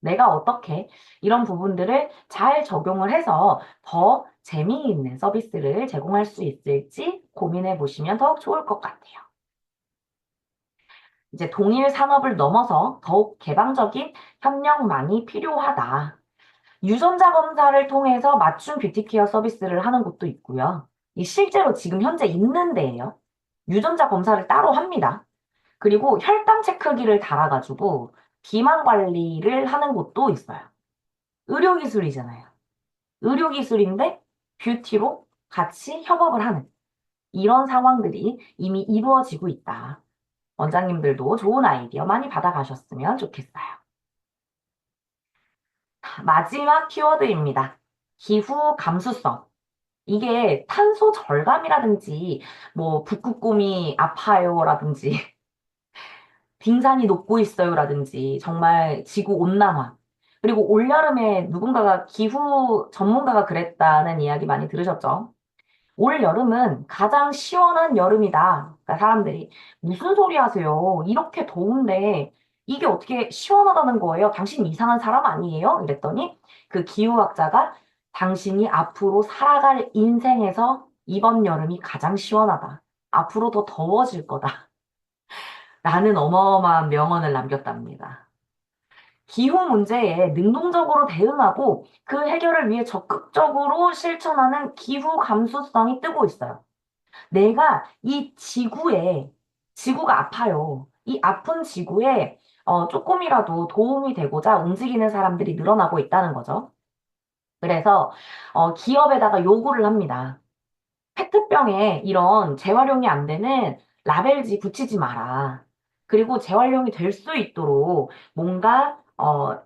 내가 어떻게 이런 부분들을 잘 적용을 해서 더 재미있는 서비스를 제공할 수 있을지 고민해 보시면 더욱 좋을 것 같아요. 이제 동일 산업을 넘어서 더욱 개방적인 협력만이 필요하다. 유전자 검사를 통해서 맞춤 뷰티케어 서비스를 하는 곳도 있고요. 이 실제로 지금 현재 있는 데예요. 유전자 검사를 따로 합니다. 그리고 혈당 체크기를 달아가지고 비만 관리를 하는 곳도 있어요. 의료기술이잖아요. 의료기술인데 뷰티로 같이 협업을 하는. 이런 상황들이 이미 이루어지고 있다. 원장님들도 좋은 아이디어 많이 받아가셨으면 좋겠어요. 마지막 키워드입니다. 기후 감수성. 이게 탄소 절감이라든지, 뭐, 북극곰이 아파요라든지, 빙산이 녹고 있어요라든지, 정말 지구 온난화. 그리고 올여름에 누군가가 기후 전문가가 그랬다는 이야기 많이 들으셨죠? 올 여름은 가장 시원한 여름이다. 그러니까 사람들이 무슨 소리 하세요? 이렇게 더운데 이게 어떻게 시원하다는 거예요? 당신 이상한 사람 아니에요? 이랬더니 그 기후학자가 당신이 앞으로 살아갈 인생에서 이번 여름이 가장 시원하다. 앞으로 더 더워질 거다. 라는 어마어마한 명언을 남겼답니다. 기후 문제에 능동적으로 대응하고 그 해결을 위해 적극적으로 실천하는 기후 감수성이 뜨고 있어요. 내가 이 지구에, 지구가 아파요. 이 아픈 지구에 조금이라도 도움이 되고자 움직이는 사람들이 늘어나고 있다는 거죠. 그래서 기업에다가 요구를 합니다. 페트병에 이런 재활용이 안 되는 라벨지 붙이지 마라. 그리고 재활용이 될 수 있도록 뭔가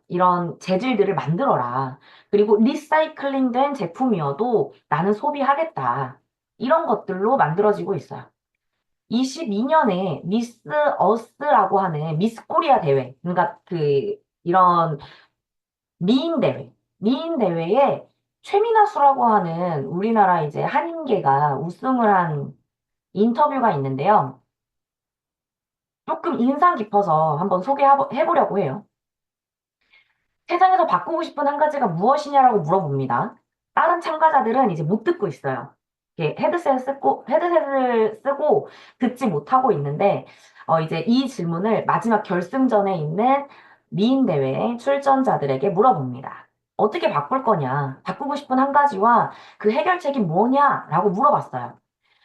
이런 재질들을 만들어라. 그리고 리사이클링 된 제품이어도 나는 소비하겠다. 이런 것들로 만들어지고 있어요. 22년에 미스 어스라고 하는 미스 코리아 대회, 그러니까 이런 미인 대회, 미인 대회에 최민아수라고 하는 우리나라 이제 한인계가 우승을 한 인터뷰가 있는데요. 조금 인상 깊어서 한번 소개해보려고 해요. 세상에서 바꾸고 싶은 한 가지가 무엇이냐라고 물어봅니다. 다른 참가자들은 이제 못 듣고 있어요. 이렇게 헤드셋을 쓰고 듣지 못하고 있는데, 이제 이 질문을 마지막 결승전에 있는 미인 대회 출전자들에게 물어봅니다. 어떻게 바꿀 거냐? 바꾸고 싶은 한 가지와 그 해결책이 뭐냐라고 물어봤어요.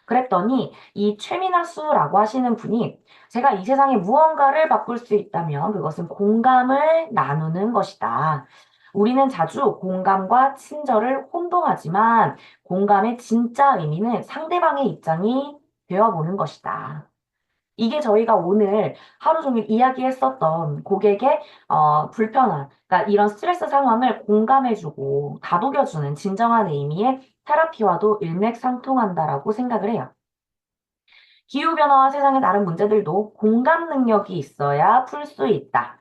그랬더니 이 최민아수라고 하시는 분이 제가 이 세상에 무언가를 바꿀 수 있다면 그것은 공감을 나누는 것이다. 우리는 자주 공감과 친절을 혼동하지만 공감의 진짜 의미는 상대방의 입장이 되어보는 것이다. 이게 저희가 오늘 하루 종일 이야기했었던 고객의 불편한, 그러니까 이런 스트레스 상황을 공감해주고 다독여주는 진정한 의미의 테라피와도 일맥상통한다라고 생각을 해요. 기후변화와 세상의 다른 문제들도 공감 능력이 있어야 풀 수 있다.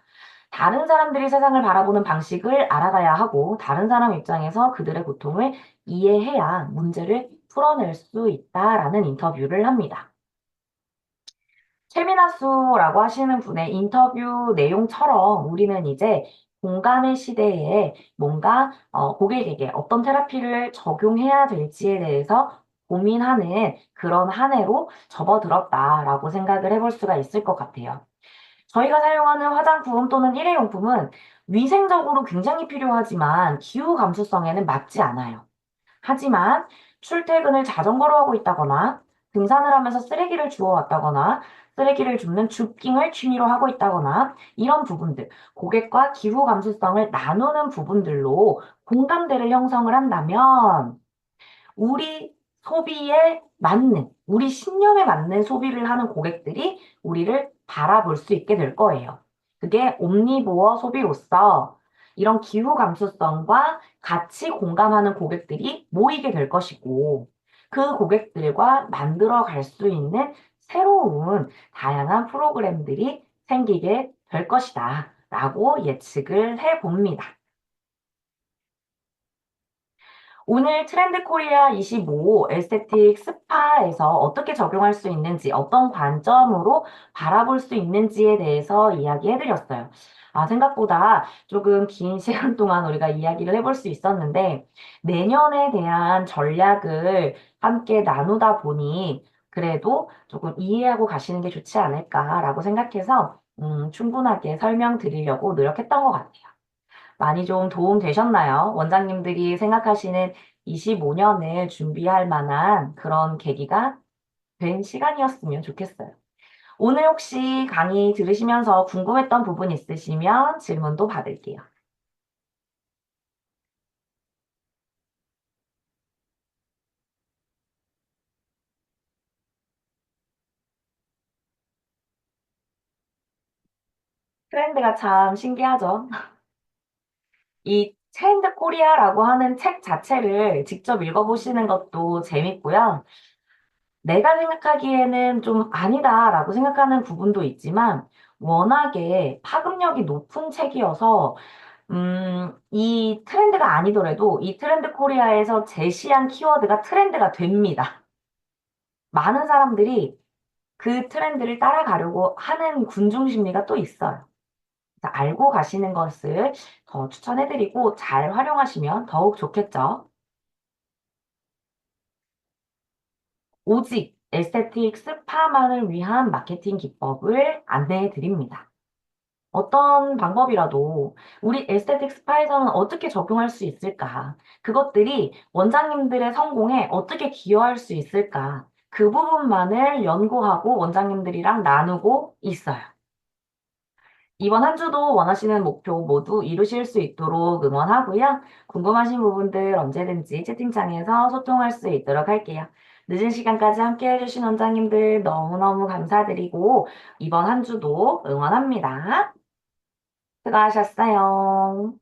다른 사람들이 세상을 바라보는 방식을 알아가야 하고, 다른 사람 입장에서 그들의 고통을 이해해야 문제를 풀어낼 수 있다라는 인터뷰를 합니다. 최민아수라고 하시는 분의 인터뷰 내용처럼 우리는 이제 공감의 시대에 뭔가 고객에게 어떤 테라피를 적용해야 될지에 대해서 고민하는 그런 한 해로 접어들었다라고 생각을 해볼 수가 있을 것 같아요. 저희가 사용하는 화장품 또는 일회용품은 위생적으로 굉장히 필요하지만 기후 감수성에는 맞지 않아요. 하지만 출퇴근을 자전거로 하고 있다거나 등산을 하면서 쓰레기를 주워왔다거나 쓰레기를 줍는 줍깅을 취미로 하고 있다거나 이런 부분들, 고객과 기후 감수성을 나누는 부분들로 공감대를 형성을 한다면 우리 소비에 맞는, 우리 신념에 맞는 소비를 하는 고객들이 우리를 바라볼 수 있게 될 거예요. 그게 옴니보어 소비로서 이런 기후 감수성과 같이 공감하는 고객들이 모이게 될 것이고, 그 고객들과 만들어 갈 수 있는 새로운 다양한 프로그램들이 생기게 될 것이다. 라고 예측을 해 봅니다. 오늘 트렌드 코리아 25 에스테틱 스파에서 어떻게 적용할 수 있는지, 어떤 관점으로 바라볼 수 있는지에 대해서 이야기해드렸어요. 생각보다 조금 긴 시간 동안 우리가 이야기를 해볼 수 있었는데, 내년에 대한 전략을 함께 나누다 보니, 그래도 조금 이해하고 가시는 게 좋지 않을까라고 생각해서, 충분하게 설명드리려고 노력했던 것 같아요. 많이 좀 도움 되셨나요? 원장님들이 생각하시는 25년을 준비할 만한 그런 계기가 된 시간이었으면 좋겠어요. 오늘 혹시 강의 들으시면서 궁금했던 부분 있으시면 질문도 받을게요. 트렌드가 참 신기하죠. 이 트렌드 코리아라고 하는 책 자체를 직접 읽어보시는 것도 재밌고요. 내가 생각하기에는 좀 아니다라고 생각하는 부분도 있지만 워낙에 파급력이 높은 책이어서 이 트렌드가 아니더라도 이 트렌드 코리아에서 제시한 키워드가 트렌드가 됩니다. 많은 사람들이 그 트렌드를 따라가려고 하는 군중 심리가 또 있어요. 그래서 알고 가시는 것을 더 추천해드리고 잘 활용하시면 더욱 좋겠죠. 오직 에스테틱 스파만을 위한 마케팅 기법을 안내해 드립니다. 어떤 방법이라도 우리 에스테틱 스파에서는 어떻게 적용할 수 있을까? 그것들이 원장님들의 성공에 어떻게 기여할 수 있을까? 그 부분만을 연구하고 원장님들이랑 나누고 있어요. 이번 한 주도 원하시는 목표 모두 이루실 수 있도록 응원하고요. 궁금하신 부분들 언제든지 채팅창에서 소통할 수 있도록 할게요. 늦은 시간까지 함께 해주신 원장님들 너무너무 감사드리고 이번 한 주도 응원합니다. 수고하셨어요.